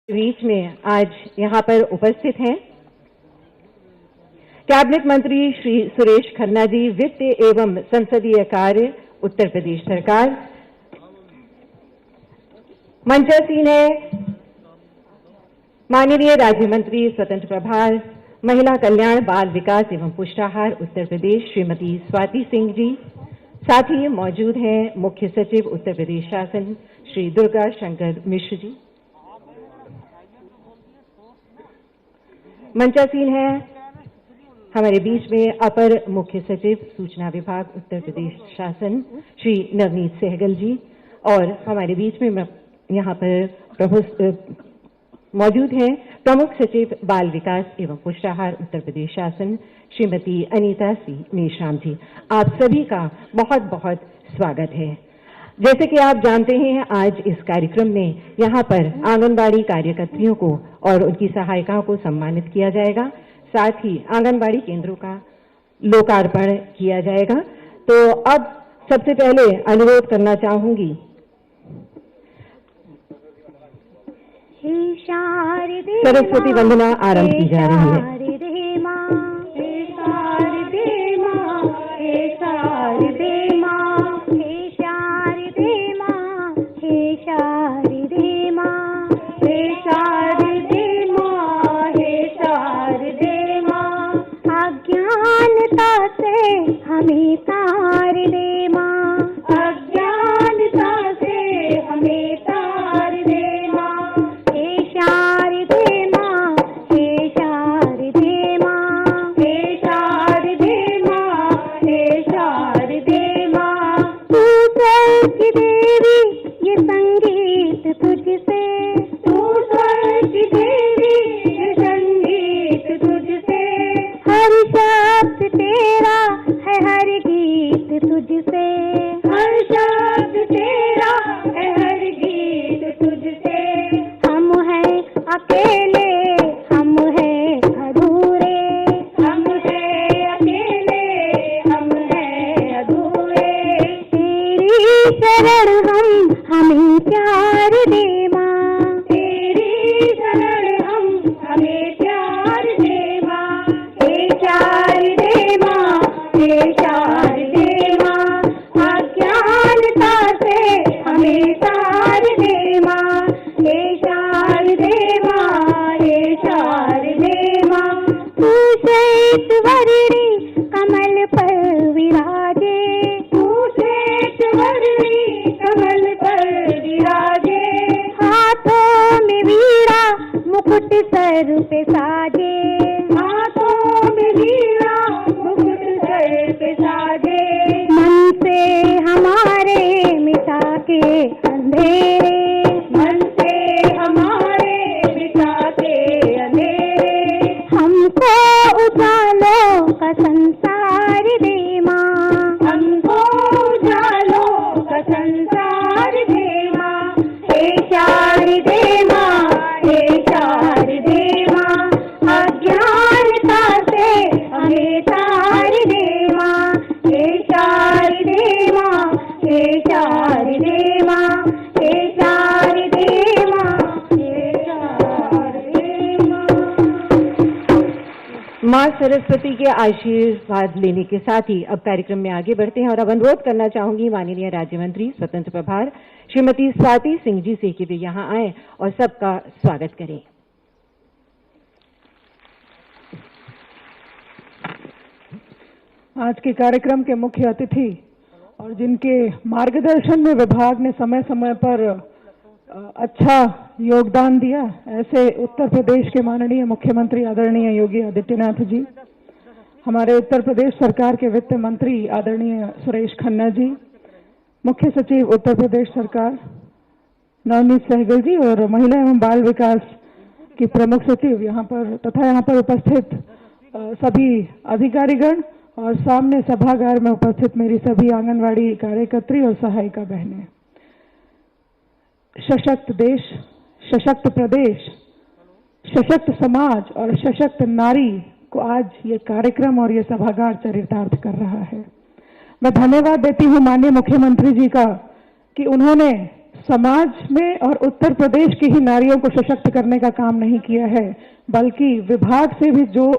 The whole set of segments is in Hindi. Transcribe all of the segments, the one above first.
बीच में आज यहाँ पर उपस्थित हैं कैबिनेट मंत्री श्री सुरेश खन्ना जी, वित्त एवं संसदीय कार्य, उत्तर प्रदेश सरकार। मंचासीन है माननीय राज्य मंत्री स्वतंत्र प्रभार, महिला कल्याण, बाल विकास एवं पुष्टाहार, उत्तर प्रदेश श्रीमती स्वाति सिंह जी। साथ ही मौजूद हैं मुख्य सचिव उत्तर प्रदेश शासन श्री दुर्गा शंकर मिश्र जी। मंचासीन है हमारे बीच में अपर मुख्य सचिव सूचना विभाग उत्तर प्रदेश शासन श्री नवनीत सहगल जी, और हमारे बीच में यहाँ पर मौजूद हैं प्रमुख सचिव बाल विकास एवं पुष्टाहार उत्तर प्रदेश शासन श्रीमती अनीता सी मेश्राम जी। आप सभी का बहुत बहुत स्वागत है। जैसे कि आप जानते हैं, आज इस कार्यक्रम में यहाँ पर आंगनबाड़ी कार्यकर्त्रियों को और उनकी सहायिकाओं को सम्मानित किया जाएगा। साथ ही आंगनबाड़ी केंद्रों का लोकार्पण किया जाएगा। तो अब सबसे पहले अनुरोध करना चाहूंगी, सरस्वती वंदना आरंभ की जा रही है। अज्ञानता से हमें तार दे माँ, अज्ञानता से हमें तार दे माँ, हे शारदे माँ, हे शारदे माँ, हे शारदे माँ, हे शारदे माँ। तू स्वर्ग की देवी, ये संगीत तुझसे, तू स्वर्ग की देवी, ये संगीत तुझसे, हर शब्द तेरा है, हर गीत तुझसे, हर शब्द तेरा है, हर गीत तुझसे। हम हैं अकेले, हम हैं अधूरे, हम हैं अकेले, हम हैं अधूरे। तेरी शरण हम, हमें प्यार दे माँ, तेरी शरण हम, हमें प्यार दे माँ, हे शारदे माँ, हे शारदे माँ। अज्ञानता से हमें तार दे माँ, हे शारदे माँ, हे शारदे माँ। तू श्वेत वर्णी कमल पर विराजे, तू श्वेत वर्णी कमल पर विराजे, हाथों में वीणा मुकुट सर पे साजे, हाथों में वीणा मुकुट सर पे साजे। मन से हमारे मिटा के अंधेरे, मन से हमारे मिटा के अंधेरे, हमको उजालों का संसार दे माँ, हमको उजालों का संसार दे माँ, हे शारदे माँ, हे शारदे माँ। अज्ञानता से हमें तार दे माँ, हे शारदे माँ, हे शारदे माँ, हे शारदे माँ, हे शारदे माँ। मां सरस्वती के आशीर्वाद लेने के साथ ही अब कार्यक्रम में आगे बढ़ते हैं और अब अनुरोध करना चाहूंगी माननीय राज्य मंत्री स्वतंत्र प्रभार श्रीमती स्वाति सिंह जी से कि वे यहाँ आए और सबका स्वागत करें। आज के कार्यक्रम के मुख्य अतिथि और जिनके मार्गदर्शन में विभाग ने समय समय पर अच्छा योगदान दिया, ऐसे उत्तर प्रदेश के माननीय मुख्यमंत्री आदरणीय योगी आदित्यनाथ जी, हमारे उत्तर प्रदेश सरकार के वित्त मंत्री आदरणीय सुरेश खन्ना जी, मुख्य सचिव उत्तर प्रदेश सरकार नवनीत सहगल जी, और महिला एवं बाल विकास की प्रमुख सचिव यहाँ पर तथा यहाँ पर उपस्थित सभी अधिकारीगण और सामने सभागार में उपस्थित मेरी सभी आंगनवाड़ी कार्यकर्त्री और सहायिका बहनें। सशक्त देश, सशक्त प्रदेश, सशक्त समाज और सशक्त नारी को आज ये कार्यक्रम और ये सभागार चरितार्थ कर रहा है। मैं धन्यवाद देती हूँ माननीय मुख्यमंत्री जी का कि उन्होंने समाज में और उत्तर प्रदेश की ही नारियों को सशक्त करने का काम नहीं किया है, बल्कि विभाग से भी जो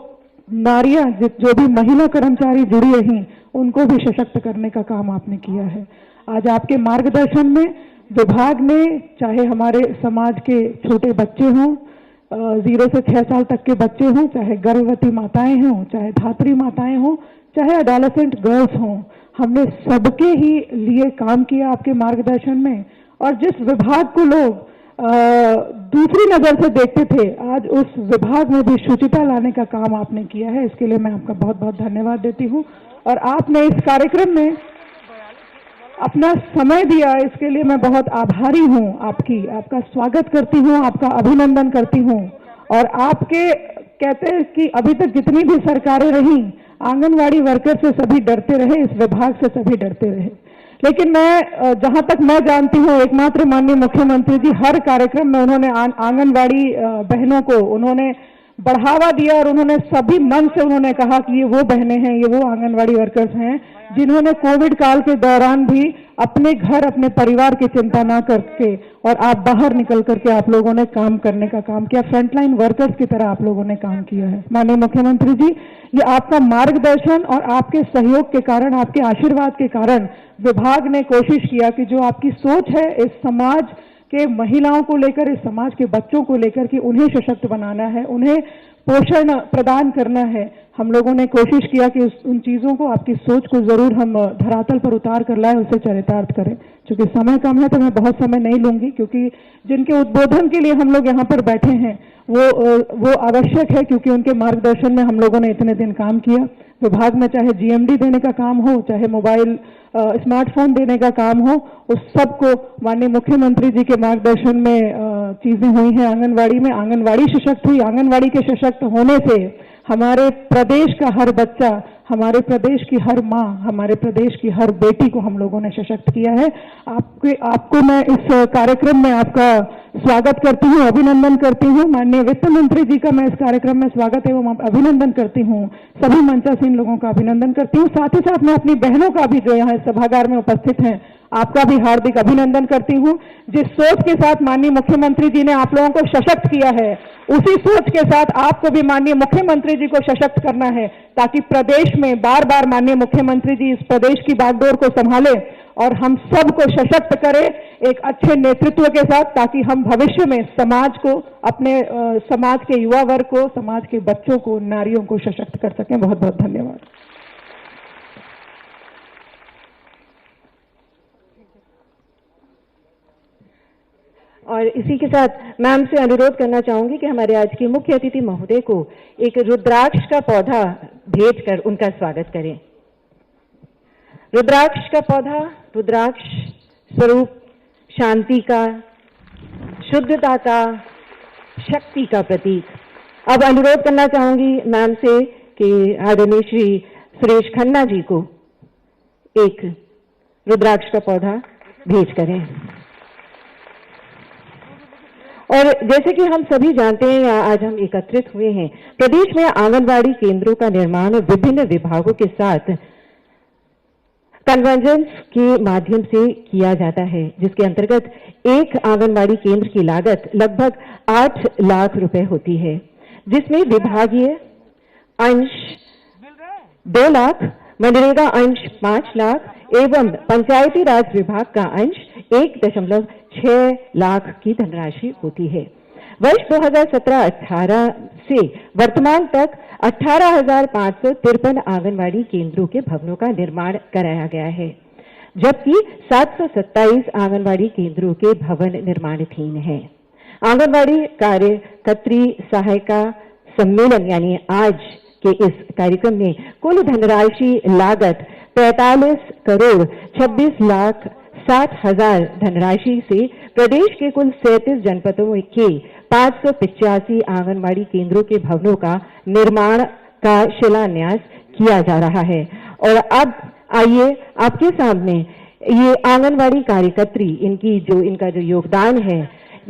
नारियां, जो भी महिला कर्मचारी जुड़ी रही, उनको भी सशक्त करने का काम आपने किया है। आज आपके मार्गदर्शन में विभाग ने, चाहे हमारे समाज के छोटे बच्चे हों, 0 से 6 साल तक के बच्चे हों, चाहे गर्भवती माताएं हों, चाहे धात्री माताएं हों, चाहे एडोलेसेंट गर्ल्स हों, हमने सबके ही लिए काम किया आपके मार्गदर्शन में। और जिस विभाग को लोग दूसरी नजर से देखते थे, आज उस विभाग में भी शुचिता लाने का काम आपने किया है। इसके लिए मैं आपका बहुत बहुत धन्यवाद देती हूँ। और आपने इस कार्यक्रम में अपना समय दिया, इसके लिए मैं बहुत आभारी हूँ आपका स्वागत करती हूँ, आपका अभिनंदन करती हूँ। और आपके कहते हैं कि अभी तक जितनी भी सरकारें रहीं, आंगनवाड़ी वर्कर से सभी डरते रहे, इस विभाग से सभी डरते रहे। लेकिन मैं जहां तक मैं जानती हूँ, एकमात्र माननीय मुख्यमंत्री जी हर कार्यक्रम में उन्होंने आंगनवाड़ी बहनों को उन्होंने बढ़ावा दिया और उन्होंने सभी मन से उन्होंने कहा कि ये वो बहनें हैं, ये वो आंगनवाड़ी वर्कर्स हैं जिन्होंने कोविड काल के दौरान भी अपने घर, अपने परिवार की चिंता ना करके और आप बाहर निकल करके आप लोगों ने काम करने का काम किया, फ्रंटलाइन वर्कर्स की तरह आप लोगों ने काम किया है। माननीय मुख्यमंत्री जी, ये आपका मार्गदर्शन और आपके सहयोग के कारण, आपके आशीर्वाद के कारण विभाग ने कोशिश किया कि जो आपकी सोच है इस समाज के महिलाओं को लेकर, इस समाज के बच्चों को लेकर कि उन्हें सशक्त बनाना है, उन्हें पोषण प्रदान करना है, हम लोगों ने कोशिश किया कि उन चीज़ों को, आपकी सोच को जरूर हम धरातल पर उतार कर लाएं, उसे चरितार्थ करें। चूंकि समय कम है तो मैं बहुत समय नहीं लूंगी, क्योंकि जिनके उद्बोधन के लिए हम लोग यहाँ पर बैठे हैं वो आवश्यक है, क्योंकि उनके मार्गदर्शन में हम लोगों ने इतने दिन काम किया। विभाग में चाहे GMD देने का काम हो, चाहे मोबाइल स्मार्टफोन देने का काम हो, उस सब को माननीय मुख्यमंत्री जी के मार्गदर्शन में चीजें हुई हैं। आंगनवाड़ी में आंगनवाड़ी सशक्त हुई। आंगनवाड़ी के सशक्त होने से हमारे प्रदेश का हर बच्चा, हमारे प्रदेश की हर माँ, हमारे प्रदेश की हर बेटी को हम लोगों ने सशक्त किया है। आपको मैं इस कार्यक्रम में आपका स्वागत करती हूँ, अभिनंदन करती हूँ। माननीय वित्त मंत्री जी का मैं इस कार्यक्रम में स्वागत एवं अभिनंदन करती हूँ। सभी मंचासीन लोगों का अभिनंदन करती हूँ। साथ ही साथ मैं अपनी बहनों का भी, जो यहाँ सभागार में उपस्थित हैं, आपका भी हार्दिक अभिनंदन करती हूँ। जिस सोच के साथ माननीय मुख्यमंत्री जी ने आप लोगों को सशक्त किया है, उसी सोच के साथ आपको भी माननीय मुख्यमंत्री जी को सशक्त करना है, ताकि प्रदेश में बार बार माननीय मुख्यमंत्री जी इस प्रदेश की बागडोर को संभाले और हम सबको सशक्त करें एक अच्छे नेतृत्व के साथ, ताकि हम भविष्य में समाज को, अपने समाज के युवा वर्ग को, समाज के बच्चों को, नारियों को सशक्त कर सकें। बहुत बहुत धन्यवाद। और इसी के साथ मैम से अनुरोध करना चाहूंगी कि हमारे आज के मुख्य अतिथि महोदय को एक रुद्राक्ष का पौधा भेंट कर उनका स्वागत करें। रुद्राक्ष का पौधा, रुद्राक्ष स्वरूप शांति का, शुद्धता का, शक्ति का प्रतीक। अब अनुरोध करना चाहूंगी मैम से कि आदरणीय श्री सुरेश खन्ना जी को एक रुद्राक्ष का पौधा भेंट करें। और जैसे कि हम सभी जानते हैं, आज हम एकत्रित हुए हैं, प्रदेश में आंगनवाड़ी केंद्रों का निर्माण विभिन्न विभागों के साथ कन्वर्जेंस के माध्यम से किया जाता है, जिसके अंतर्गत एक आंगनवाड़ी केंद्र की लागत लगभग 8 लाख रुपए होती है, जिसमें विभागीय अंश 2 लाख, मनरेगा अंश 5 लाख एवं पंचायती राज विभाग का अंश 1.6 लाख की धनराशि होती है। वर्ष 2017-18 से वर्तमान तक 18,553 आंगनवाड़ी केंद्रों के भवनों का निर्माण कराया गया है, जबकि 727 आंगनवाड़ी केंद्रों के भवन निर्माणाधीन हैं। आंगनवाड़ी कार्यकर्त्री सहायिका सम्मेलन यानी आज के इस कार्यक्रम में कुल धनराशि लागत 45 करोड़ 26 लाख 60,000 धनराशि से प्रदेश के कुल 37 जनपदों के 585 आंगनवाड़ी केंद्रों के भवनों का निर्माण का शिलान्यास किया जा रहा है। और अब आइए आपके सामने ये आंगनवाड़ी कार्यकर्त्री, इनका जो योगदान है,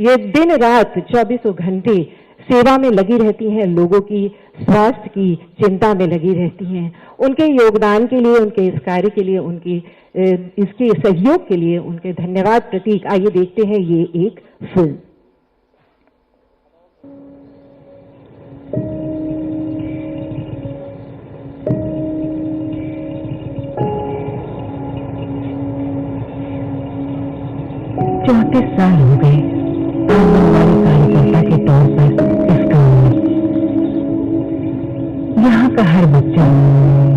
ये दिन रात 24 घंटे सेवा में लगी रहती हैं, लोगों की स्वास्थ्य की चिंता में लगी रहती हैं। उनके योगदान के लिए, उनके इस कार्य के लिए, उनकी इसके सहयोग के लिए उनके धन्यवाद प्रतीक आइए देखते हैं ये एक फिल्म। चौंतीस साल हो गए आंगनबाड़ी कार्यकर्ता के तौर पर इस गांव में। यहाँ का हर बच्चा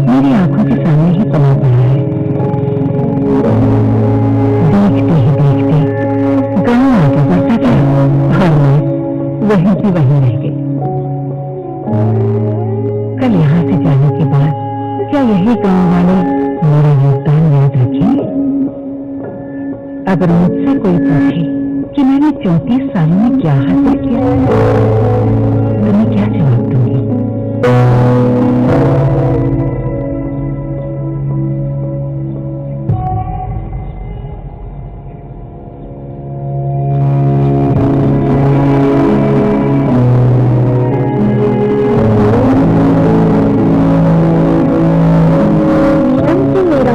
मेरी आंखों के सामने ही पला पड़ा है। देखते ही देखते गांव आगे बढ़ता गया और मैं वहीं की वहीं रह गई। कल यहाँ से जाने के बाद क्या यही गांव वाले मेरा योगदान याद रखेंगे? अगर मुझसे कोई पूछे कि मैंने 34 सालों में क्या हासिल किया तो मैं क्या जवाब दूंगी?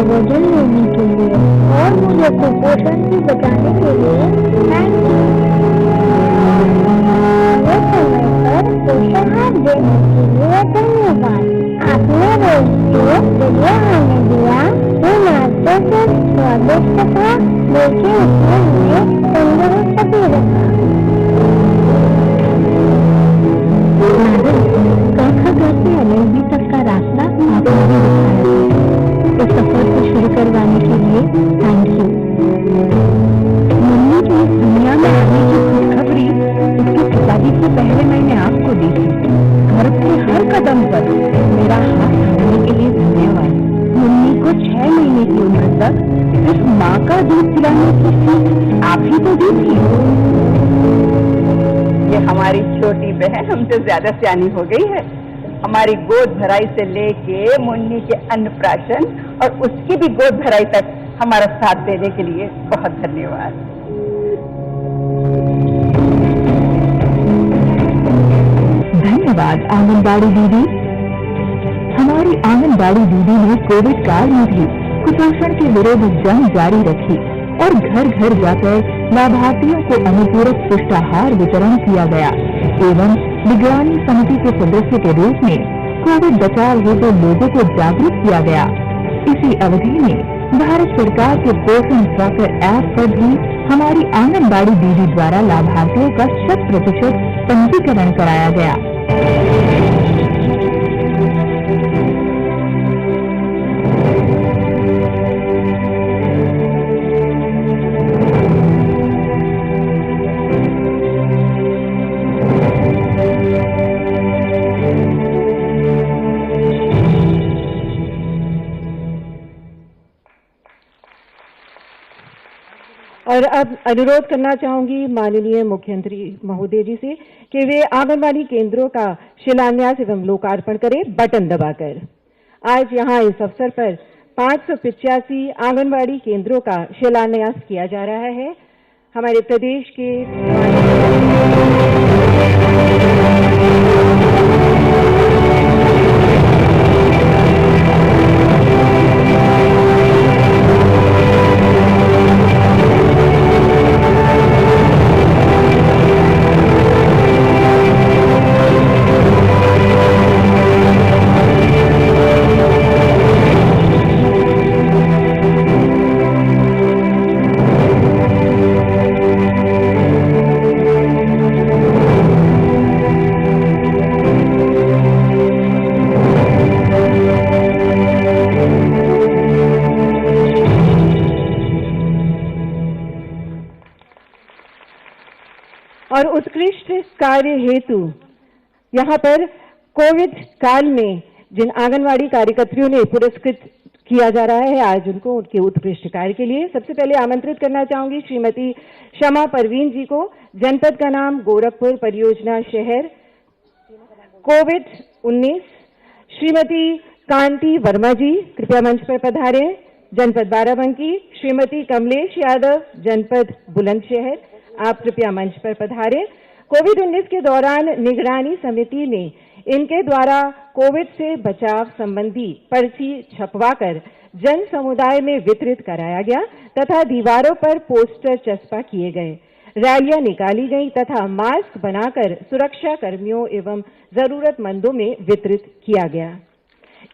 वजन लेने के लिए और मुझे कुपोषण से बचाने के लिए थैंक यू। मुझे समय पर पोषाहार देने के लिए धन्यवाद। आपने रोज जो दलिया खाने दिया वो नाश्ते से स्वादिष्ट था, लेकिन उसने मुझे तंदुरुस्त भी रखा। काखाघाट से एलएलबी तक का रास्ता आपने भी दिखाया था। इस सफर को शुरू करवाने के लिए थैंक यू। मम्मी की इस दुनिया में आने की खुशखबरी उसके पिताजी से पहले मैंने आपको दी थी। घर के हर कदम पर मेरा हाथ थामने के लिए धन्यवाद। मम्मी को 6 महीने की उम्र तक सिर्फ माँ का दूध पिलाने की सीख आप ही तो दी थी। ये हमारी छोटी बहन हमसे ज्यादा सियानी हो गई है। हमारी गोद भराई से लेके मुन्नी के अन्नप्राशन और उसकी भी गोद भराई तक हमारा साथ देने के लिए बहुत धन्यवाद। धन्यवाद आंगनबाड़ी दीदी। हमारी आंगनबाड़ी दीदी ने कोविड काल में भी कुपोषण के विरुद्ध जंग जारी रखी और घर घर जाकर लाभार्थियों को अनुपूरक पुष्टाहार वितरण किया गया एवं निगरानी समिति के सदस्य के रूप में कोविड बचाव हेतु लोगों को जागरूक किया गया। इसी अवधि में भारत सरकार के पोषण ट्रैकर ऐप पर भी हमारी आंगनबाड़ी दीदी द्वारा लाभार्थियों का 100% पंजीकरण कराया गया। और अब अनुरोध करना चाहूंगी माननीय मुख्यमंत्री महोदय जी से कि वे आंगनबाड़ी केंद्रों का शिलान्यास एवं लोकार्पण करें बटन दबाकर। आज यहां इस अवसर पर 585 आंगनबाड़ी केंद्रों का शिलान्यास किया जा रहा है। हमारे प्रदेश के और उत्कृष्ट कार्य हेतु यहाँ पर कोविड काल में जिन आंगनवाड़ी कार्यकर्तियों ने पुरस्कृत किया जा रहा है आज उनको उनके उत्कृष्ट कार्य के लिए सबसे पहले आमंत्रित करना चाहूंगी श्रीमती शमा परवीन जी को। जनपद का नाम गोरखपुर, परियोजना शहर कोविड-19। श्रीमती कांति वर्मा जी कृपया मंच पर पधारें। जनपद बाराबंकी श्रीमती कमलेश यादव, जनपद बुलंदशहर, आप कृपया मंच पर पधारें। कोविड-19 के दौरान निगरानी समिति ने इनके द्वारा कोविड से बचाव संबंधी पर्ची छपवाकर जन समुदाय में वितरित कराया गया तथा दीवारों पर पोस्टर चस्पा किए गए। रैलियां निकाली गई तथा मास्क बनाकर सुरक्षा कर्मियों एवं जरूरतमंदों में वितरित किया गया।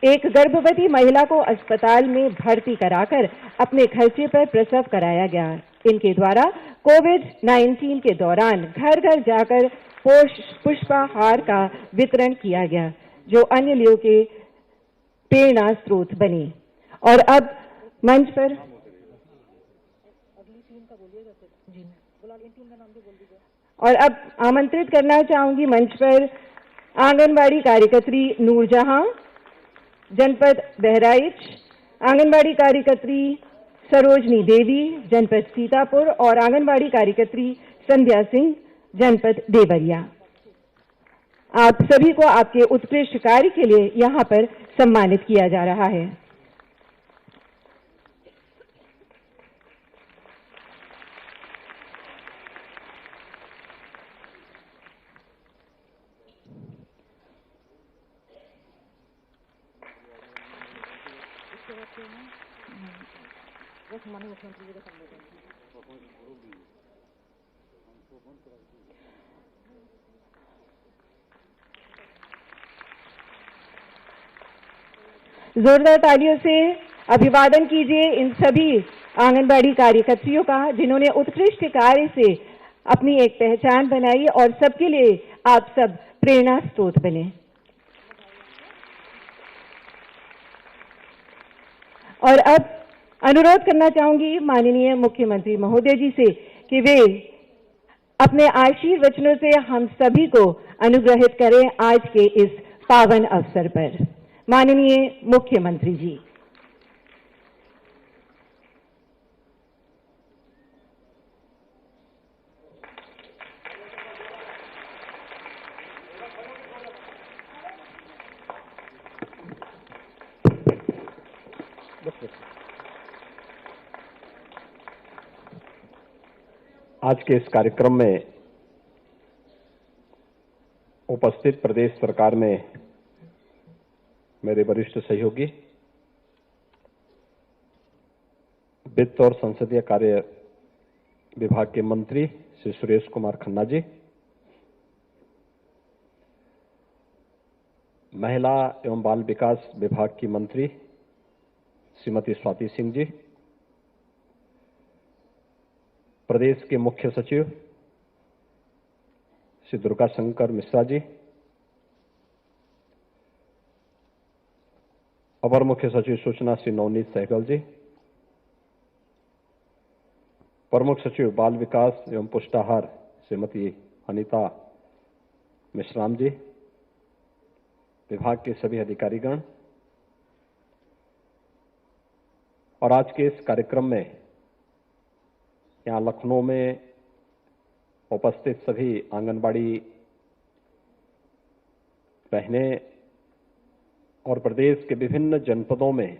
एक गर्भवती महिला को अस्पताल में भर्ती कराकर अपने खर्चे पर प्रसव कराया गया। इनके द्वारा कोविड-19 के दौरान घर घर जाकर पुष्पाहार का वितरण किया गया, जो अन्य लोगों के प्रेरणा स्रोत बने। और अब मंच पर आमंत्रित करना चाहूंगी मंच पर आंगनबाड़ी कार्यकर्त्री नूरजहां, जनपद बहराइच, आंगनबाड़ी कार्यकर्त्री सरोजनी देवी, जनपद सीतापुर और आंगनबाड़ी कार्यकर्त्री संध्या सिंह, जनपद देवरिया। आप सभी को आपके उत्कृष्ट कार्य के लिए यहां पर सम्मानित किया जा रहा है। जोरदार तालियों से अभिवादन कीजिए इन सभी आंगनबाड़ी कार्यकर्त्रियों का, जिन्होंने उत्कृष्ट कार्य से अपनी एक पहचान बनाई और सबके लिए आप सब प्रेरणा स्रोत बने। और अब अनुरोध करना चाहूंगी माननीय मुख्यमंत्री महोदय जी से कि वे अपने आशीर्वचनों से हम सभी को अनुग्रहित करें आज के इस पावन अवसर पर। माननीय मुख्यमंत्री जी। आज के इस कार्यक्रम में उपस्थित प्रदेश सरकार में मेरे वरिष्ठ सहयोगी, वित्त और संसदीय कार्य विभाग के मंत्री श्री सुरेश कुमार खन्ना जी, महिला एवं बाल विकास विभाग की मंत्री श्रीमती स्वाति सिंह जी, प्रदेश के मुख्य सचिव श्री दुर्गा शंकर मिश्रा जी, अपर मुख्य सचिव सूचना श्री नवनीत सहगल जी, प्रमुख सचिव बाल विकास एवं पुष्टाहार श्रीमती अनीता मिश्राम जी, विभाग के सभी अधिकारीगण और आज के इस कार्यक्रम में यहाँ लखनऊ में उपस्थित सभी आंगनबाड़ी बहनें और प्रदेश के विभिन्न जनपदों में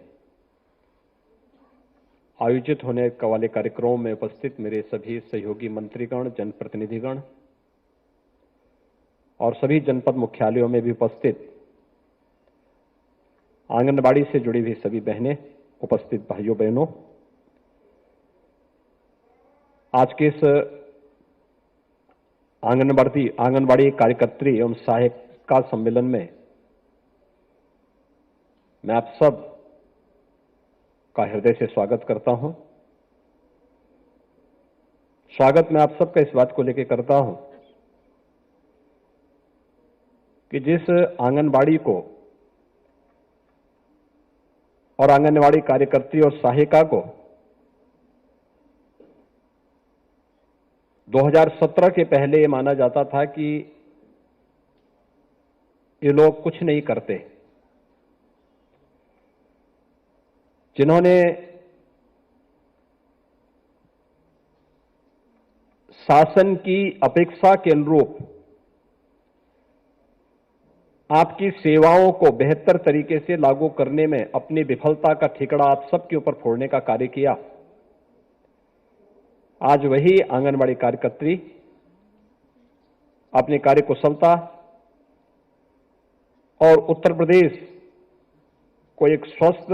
आयोजित होने वाले कार्यक्रमों में उपस्थित मेरे सभी सहयोगी मंत्रीगण, जनप्रतिनिधिगण और सभी जनपद मुख्यालयों में भी उपस्थित आंगनबाड़ी से जुड़ी हुई सभी बहनें, उपस्थित भाइयों बहनों, आज के इस आंगनबाड़ी कार्यकर्त्री एवं सहायिका सम्मेलन में मैं आप सब का हृदय से स्वागत करता हूं। स्वागत मैं आप सबका इस बात को लेकर करता हूं कि जिस आंगनबाड़ी को और आंगनबाड़ी कार्यकर्त्री और सहायिका को 2017 के पहले ये माना जाता था कि ये लोग कुछ नहीं करते, जिन्होंने शासन की अपेक्षा के अनुरूप आपकी सेवाओं को बेहतर तरीके से लागू करने में अपनी विफलता का ठिकरा आप सबके ऊपर फोड़ने का कार्य किया। आज वही आंगनबाड़ी कार्यकर्त्री अपनी कार्य कुशलता और उत्तर प्रदेश को एक स्वस्थ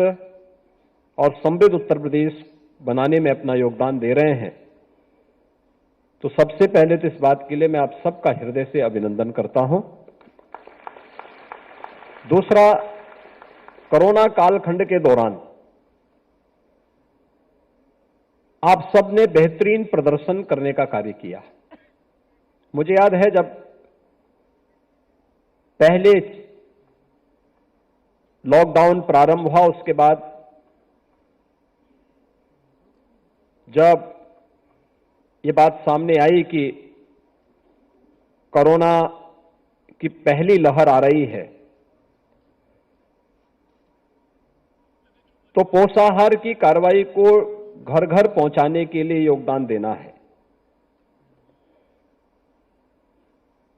और समृद्ध उत्तर प्रदेश बनाने में अपना योगदान दे रहे हैं, तो सबसे पहले तो इस बात के लिए मैं आप सबका हृदय से अभिनंदन करता हूं। दूसरा, कोरोना कालखंड के दौरान आप सबने बेहतरीन प्रदर्शन करने का कार्य किया। मुझे याद है जब पहले लॉकडाउन प्रारंभ हुआ, उसके बाद जब ये बात सामने आई कि कोरोना की पहली लहर आ रही है, तो पोषाहार की कार्रवाई को घर घर पहुंचाने के लिए योगदान देना है।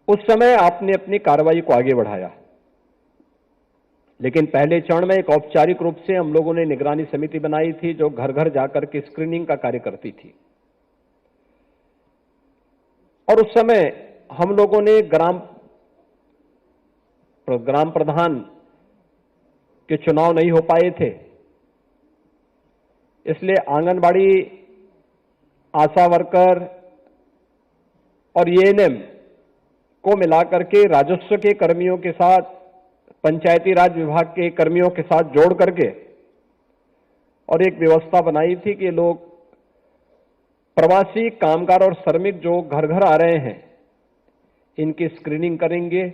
उस समय आपने अपनी कार्रवाई को आगे बढ़ाया, लेकिन पहले चरण में एक औपचारिक रूप से हम लोगों ने निगरानी समिति बनाई थी जो घर घर जाकर के स्क्रीनिंग का कार्य करती थी। और उस समय हम लोगों ने ग्राम प्रधान के चुनाव नहीं हो पाए थे, इसलिए आंगनबाड़ी, आशा वर्कर और एएनएम को मिलाकर के राजस्व के कर्मियों के साथ, पंचायती राज विभाग के कर्मियों के साथ जोड़ करके और एक व्यवस्था बनाई थी कि लोग प्रवासी कामगार और श्रमिक जो घर घर आ रहे हैं, इनकी स्क्रीनिंग करेंगे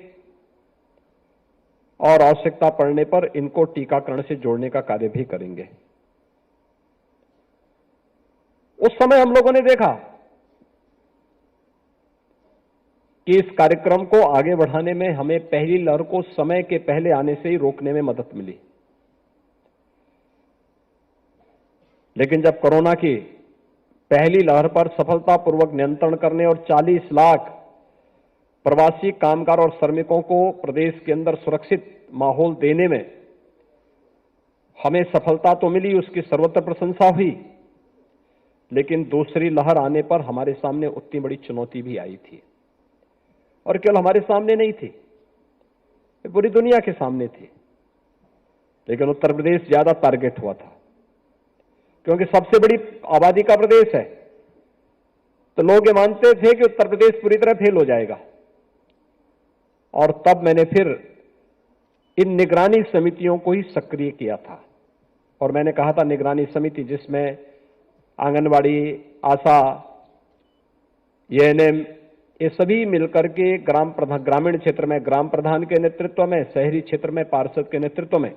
और आवश्यकता पड़ने पर इनको टीकाकरण से जोड़ने का कार्य भी करेंगे। उस समय हम लोगों ने देखा कि इस कार्यक्रम को आगे बढ़ाने में हमें पहली लहर को समय के पहले आने से ही रोकने में मदद मिली। लेकिन जब कोरोना की पहली लहर पर सफलतापूर्वक नियंत्रण करने और 40 लाख प्रवासी कामगार और श्रमिकों को प्रदेश के अंदर सुरक्षित माहौल देने में हमें सफलता तो मिली, उसकी सर्वत्र प्रशंसा हुई, लेकिन दूसरी लहर आने पर हमारे सामने उतनी बड़ी चुनौती भी आई थी। और केवल हमारे सामने नहीं थी, पूरी दुनिया के सामने थी, लेकिन उत्तर प्रदेश ज्यादा टारगेट हुआ था क्योंकि सबसे बड़ी आबादी का प्रदेश है। तो लोग ये मानते थे कि उत्तर प्रदेश पूरी तरह फेल हो जाएगा। और तब मैंने फिर इन निगरानी समितियों को ही सक्रिय किया था और मैंने कहा था निगरानी समिति जिसमें आंगनबाड़ी, आशा, एएनएम, ये सभी मिलकर के ग्रामीण क्षेत्र में ग्राम प्रधान के नेतृत्व में, शहरी क्षेत्र में पार्षद के नेतृत्व में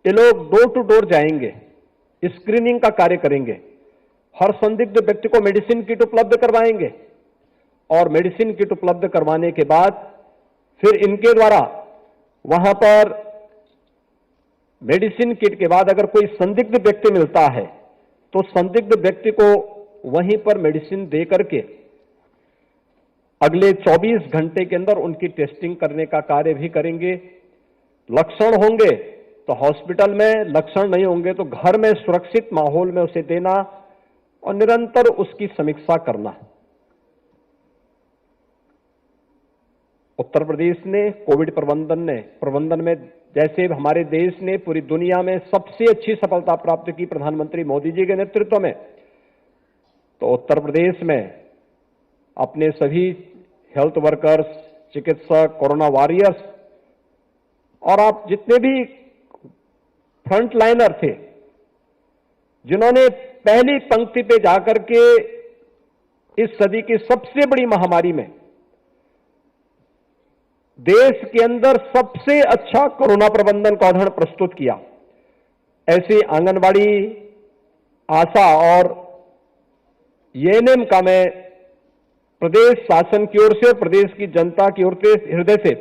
ये लोग डोर टू डोर जाएंगे, स्क्रीनिंग का कार्य करेंगे, हर संदिग्ध व्यक्ति को मेडिसिन किट उपलब्ध करवाएंगे और मेडिसिन किट उपलब्ध करवाने के बाद फिर इनके द्वारा वहां पर मेडिसिन किट के बाद अगर कोई संदिग्ध व्यक्ति मिलता है तो संदिग्ध व्यक्ति को वहीं पर मेडिसिन दे करके अगले 24 घंटे के अंदर उनकी टेस्टिंग करने का कार्य भी करेंगे। लक्षण होंगे तो हॉस्पिटल में, लक्षण नहीं होंगे तो घर में सुरक्षित माहौल में उसे देना और निरंतर उसकी समीक्षा करना। उत्तर प्रदेश ने कोविड प्रबंधन में जैसे हमारे देश ने पूरी दुनिया में सबसे अच्छी सफलता प्राप्त की प्रधानमंत्री मोदी जी के नेतृत्व में, तो उत्तर प्रदेश में अपने सभी हेल्थ वर्कर्स, चिकित्सक, कोरोना वॉरियर्स और आप जितने भी फ्रंट लाइनर थे जिन्होंने पहली पंक्ति पे जाकर के इस सदी की सबसे बड़ी महामारी में देश के अंदर सबसे अच्छा कोरोना प्रबंधन का उदाहरण प्रस्तुत किया, ऐसे आंगनबाड़ी, आशा और एएनएम का मैं प्रदेश शासन की ओर से और प्रदेश की जनता की ओर से हृदय से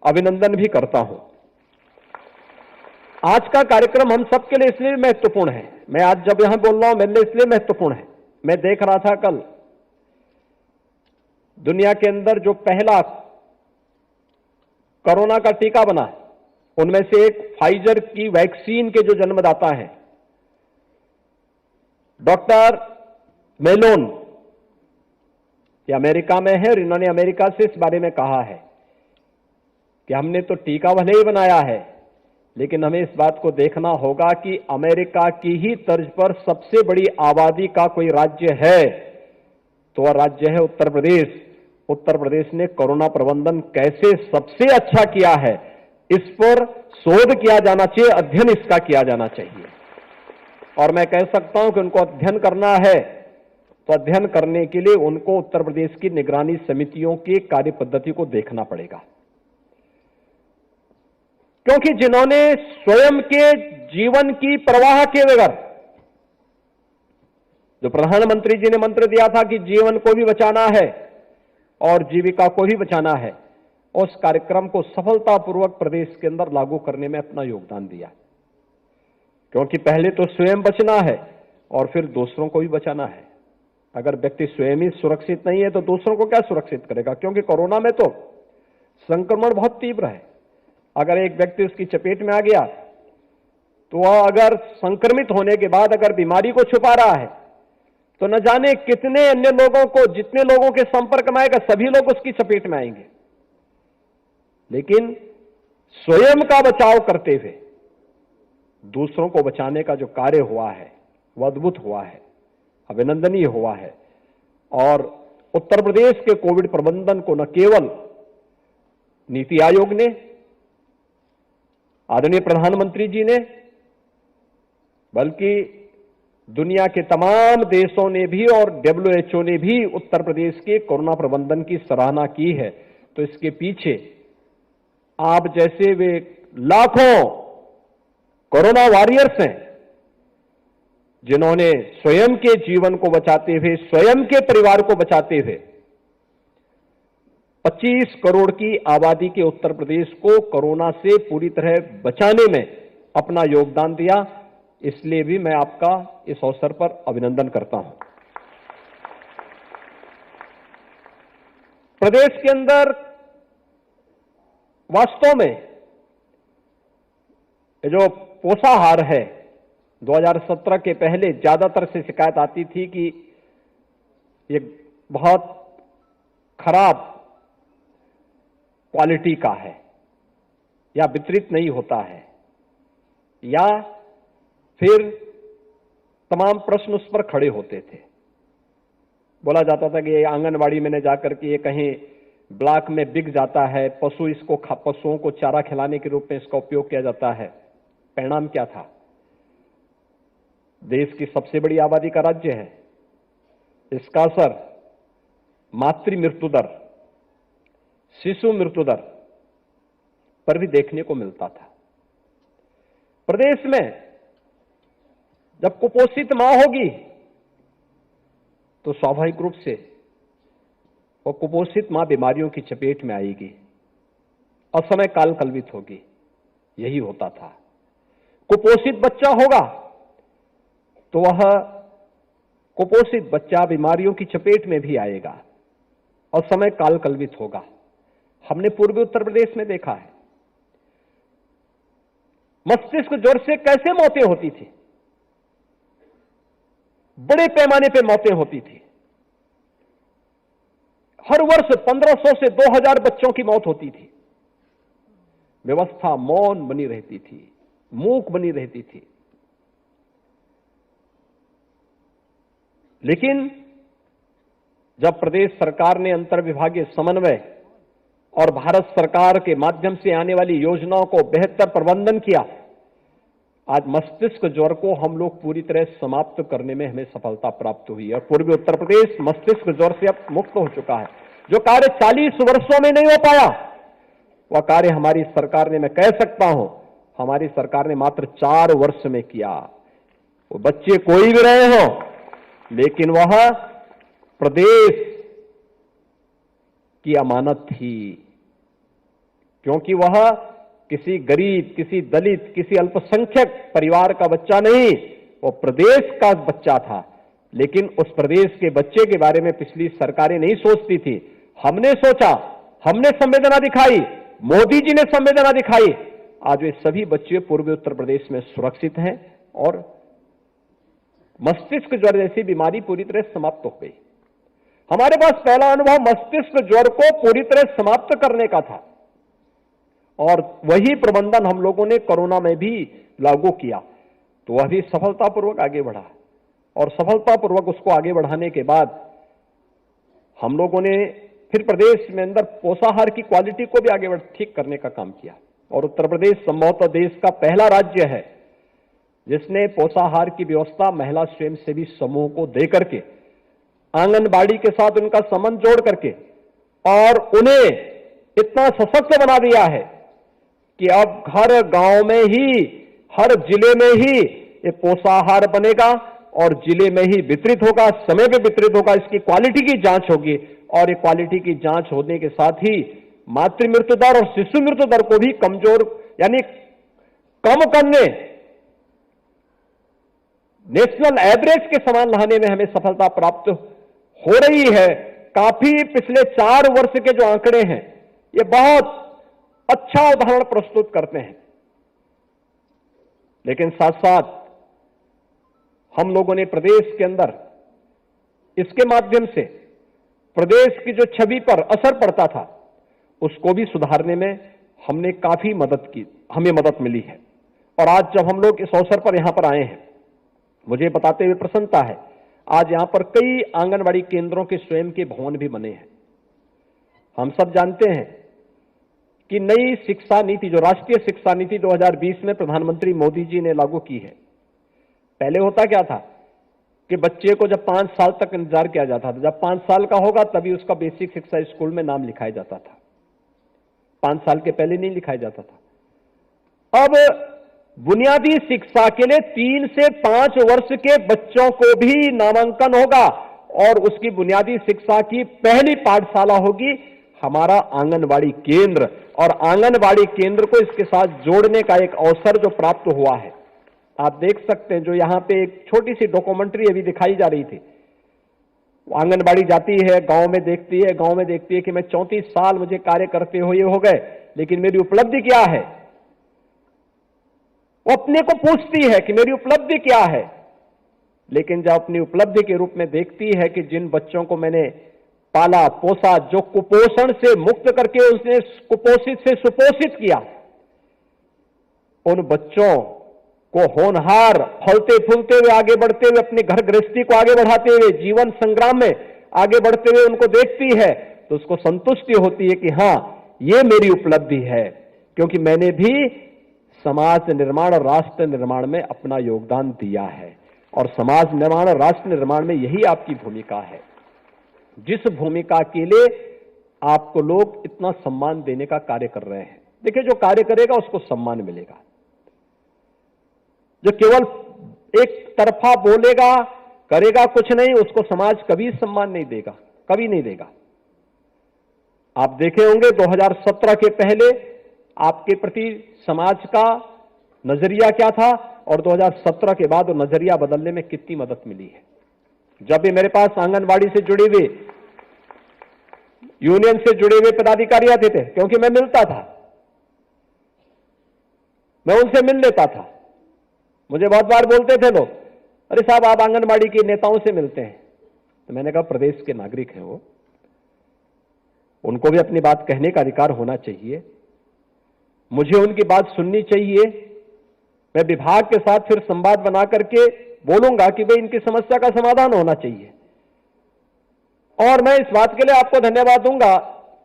अभिनंदन भी करता हूं। आज का कार्यक्रम हम सबके लिए इसलिए महत्वपूर्ण है, मैं आज जब यहां बोल रहा हूं मेरे लिए इसलिए महत्वपूर्ण है, मैं देख रहा था कल दुनिया के अंदर जो पहला कोरोना का टीका बना, उनमें से एक फाइजर की वैक्सीन के जो जन्मदाता हैं डॉक्टर मेलोन, ये अमेरिका में है और इन्होंने अमेरिका से इस बारे में कहा है कि हमने तो टीका भले ही बनाया है, लेकिन हमें इस बात को देखना होगा कि अमेरिका की ही तर्ज पर सबसे बड़ी आबादी का कोई राज्य है तो वह राज्य है उत्तर प्रदेश। उत्तर प्रदेश ने कोरोना प्रबंधन कैसे सबसे अच्छा किया है, इस पर शोध किया जाना चाहिए, अध्ययन इसका किया जाना चाहिए। और मैं कह सकता हूं कि उनको अध्ययन करना है तो अध्ययन करने के लिए उनको उत्तर प्रदेश की निगरानी समितियों की कार्य पद्धति को देखना पड़ेगा, क्योंकि जिन्होंने स्वयं के जीवन की परवाह किए बगैर, जो प्रधानमंत्री जी ने मंत्र दिया था कि जीवन को भी बचाना है और जीविका को भी बचाना है, उस कार्यक्रम को सफलतापूर्वक प्रदेश के अंदर लागू करने में अपना योगदान दिया। क्योंकि पहले तो स्वयं बचना है और फिर दूसरों को भी बचाना है। अगर व्यक्ति स्वयं ही सुरक्षित नहीं है तो दूसरों को क्या सुरक्षित करेगा? क्योंकि कोरोना में तो संक्रमण बहुत तीव्र है। अगर एक व्यक्ति उसकी चपेट में आ गया तो वह अगर संक्रमित होने के बाद अगर बीमारी को छुपा रहा है तो न जाने कितने अन्य लोगों को, जितने लोगों के संपर्क में आएगा सभी लोग उसकी चपेट में आएंगे। लेकिन स्वयं का बचाव करते हुए दूसरों को बचाने का जो कार्य हुआ है वह अद्भुत हुआ है, अभिनंदनीय हुआ है। और उत्तर प्रदेश के कोविड प्रबंधन को न केवल नीति आयोग ने, आदरणीय प्रधानमंत्री जी ने, बल्कि दुनिया के तमाम देशों ने भी और WHO ने भी उत्तर प्रदेश के कोरोना प्रबंधन की सराहना की है। तो इसके पीछे आप जैसे वे लाखों कोरोना वॉरियर्स हैं जिन्होंने स्वयं के जीवन को बचाते हुए, स्वयं के परिवार को बचाते हुए 25 करोड़ की आबादी के उत्तर प्रदेश को कोरोना से पूरी तरह बचाने में अपना योगदान दिया। इसलिए भी मैं आपका इस अवसर पर अभिनंदन करता हूं। प्रदेश के अंदर वास्तव में जो पोषाहार है, 2017 के पहले ज्यादातर से शिकायत आती थी कि ये बहुत खराब क्वालिटी का है या वितरित नहीं होता है, या फिर तमाम प्रश्न उस पर खड़े होते थे। बोला जाता था कि ये आंगनबाड़ी में न जाकर के ये कहीं ब्लॉक में बिक जाता है, पशुओं को चारा खिलाने के रूप में इसका उपयोग किया जाता है। परिणाम क्या था? देश की सबसे बड़ी आबादी का राज्य है, इसका असर मातृ मृत्यु दर, शिशु मृत्यु दर पर भी देखने को मिलता था। प्रदेश में जब कुपोषित मां होगी तो स्वाभाविक रूप से वो कुपोषित मां बीमारियों की चपेट में आएगी और समय काल कल्पित होगी। यही होता था। कुपोषित बच्चा होगा तो वह कुपोषित बच्चा बीमारियों की चपेट में भी आएगा और समय काल कल्पित होगा। हमने पूर्वी उत्तर प्रदेश में देखा है मस्तिष्क ज्वर से कैसे मौतें होती थी, बड़े पैमाने पे मौतें होती थी। हर वर्ष 1500 से 2000 बच्चों की मौत होती थी। व्यवस्था मौन बनी रहती थी, मूक बनी रहती थी। लेकिन जब प्रदेश सरकार ने अंतर्विभागीय समन्वय और भारत सरकार के माध्यम से आने वाली योजनाओं को बेहतर प्रबंधन किया, आज मस्तिष्क ज्वर को हम लोग पूरी तरह समाप्त करने में हमें सफलता प्राप्त हुई है। और पूर्वी उत्तर प्रदेश मस्तिष्क ज्वर से अब मुक्त हो चुका है। जो कार्य 40 वर्षों में नहीं हो पाया वह कार्य हमारी सरकार ने, मैं कह सकता हूं, हमारी सरकार ने मात्र 4 वर्ष में किया। वो बच्चे कोई भी रहे हो, लेकिन वह प्रदेश की अमानत थी, क्योंकि वह किसी गरीब, किसी दलित, किसी अल्पसंख्यक परिवार का बच्चा नहीं, वो प्रदेश का बच्चा था। लेकिन उस प्रदेश के बच्चे के बारे में पिछली सरकारें नहीं सोचती थी। हमने सोचा, हमने संवेदना दिखाई, मोदी जी ने संवेदना दिखाई। आज वे सभी बच्चे पूर्वी उत्तर प्रदेश में सुरक्षित हैं और मस्तिष्क ज्वर जैसी बीमारी पूरी तरह समाप्त हो गई। हमारे पास पहला अनुभव मस्तिष्क ज्वर को पूरी तरह समाप्त करने का था और वही प्रबंधन हम लोगों ने कोरोना में भी लागू किया, तो वह भी सफलतापूर्वक आगे बढ़ा और सफलतापूर्वक उसको आगे बढ़ाने के बाद हम लोगों ने फिर प्रदेश में अंदर पोषाहार की क्वालिटी को भी आगे ठीक करने का काम किया और उत्तर प्रदेश संभवतः देश का पहला राज्य है जिसने पोषाहार की व्यवस्था महिला स्वयंसेवी समूह को देकर के आंगनबाड़ी के साथ उनका संबंध जोड़ करके और उन्हें इतना सशक्त बना दिया है कि अब हर गांव में ही, हर जिले में ही ये पोषाहार बनेगा और जिले में ही वितरित होगा, समय पे वितरित होगा, इसकी क्वालिटी की जांच होगी और ये क्वालिटी की जांच होने के साथ ही मातृ मृत्यु दर और शिशु मृत्यु दर को भी कमजोर यानी कम करने, नेशनल एवरेज के समान लाने में हमें सफलता प्राप्त हो रही है। काफी पिछले 4 वर्ष के जो आंकड़े हैं ये बहुत अच्छा उदाहरण प्रस्तुत करते हैं, लेकिन साथ साथ हम लोगों ने प्रदेश के अंदर इसके माध्यम से प्रदेश की जो छवि पर असर पड़ता था उसको भी सुधारने में हमने काफी मदद की, हमें मदद मिली है। और आज जब हम लोग इस अवसर पर यहां पर आए हैं, मुझे बताते हुए प्रसन्नता है, आज यहां पर कई आंगनबाड़ी केंद्रों के स्वयं के भवन भी बने हैं। हम सब जानते हैं कि नई शिक्षा नीति, जो राष्ट्रीय शिक्षा नीति 2020 में प्रधानमंत्री मोदी जी ने लागू की है, पहले होता क्या था कि बच्चे को जब 5 साल तक इंतजार किया जाता था, जब 5 साल का होगा तभी उसका बेसिक शिक्षा स्कूल में नाम लिखाया जाता था, 5 साल के पहले नहीं लिखाया जाता था। अब बुनियादी शिक्षा के लिए 3 से 5 वर्ष के बच्चों को भी नामांकन होगा और उसकी बुनियादी शिक्षा की पहली पाठशाला होगी हमारा आंगनबाड़ी केंद्र, और आंगनबाड़ी केंद्र को इसके साथ जोड़ने का एक अवसर जो प्राप्त हुआ है, आप देख सकते हैं। जो यहां पे एक छोटी सी डॉक्यूमेंट्री अभी दिखाई जा रही थी, आंगनबाड़ी जाती है, गांव में देखती है, गांव में देखती है कि मैं 34 साल मुझे कार्य करते हुए हो गए, लेकिन मेरी उपलब्धि क्या है। वो अपने को पूछती है कि मेरी उपलब्धि क्या है, लेकिन जब अपनी उपलब्धि के रूप में देखती है कि जिन बच्चों को मैंने पाला पोसा, जो कुपोषण से मुक्त करके उसने कुपोषित से सुपोषित किया, उन बच्चों को होनहार, फलते फूलते हुए आगे बढ़ते हुए, अपनी घर गृहस्थी को आगे बढ़ाते हुए, जीवन संग्राम में आगे बढ़ते हुए उनको देखती है तो उसको संतुष्टि होती है कि हां, ये मेरी उपलब्धि है, क्योंकि मैंने भी समाज निर्माण और राष्ट्र निर्माण में अपना योगदान दिया है। और समाज निर्माण और राष्ट्र निर्माण में यही आपकी भूमिका है, जिस भूमिका के लिए आपको लोग इतना सम्मान देने का कार्य कर रहे हैं। देखिए, जो कार्य करेगा उसको सम्मान मिलेगा, जो केवल एक तरफा बोलेगा, करेगा कुछ नहीं, उसको समाज कभी सम्मान नहीं देगा, कभी नहीं देगा। आप देखे होंगे 2017 के पहले आपके प्रति समाज का नजरिया क्या था और 2017 के बाद नजरिया बदलने में कितनी मदद मिली है। जब भी मेरे पास आंगनबाड़ी से जुड़े हुए, यूनियन से जुड़े हुए पदाधिकारी आते थे, क्योंकि मैं मिलता था, मैं उनसे मिल लेता था। मुझे बहुत बार बोलते थे लोग, अरे साहब आप आंगनबाड़ी के नेताओं से मिलते हैं, तो मैंने कहा प्रदेश के नागरिक हैं वो, उनको भी अपनी बात कहने का अधिकार होना चाहिए, मुझे उनकी बात सुननी चाहिए। मैं विभाग के साथ फिर संवाद बना करके बोलूंगा कि भाई इनकी समस्या का समाधान होना चाहिए। और मैं इस बात के लिए आपको धन्यवाद दूंगा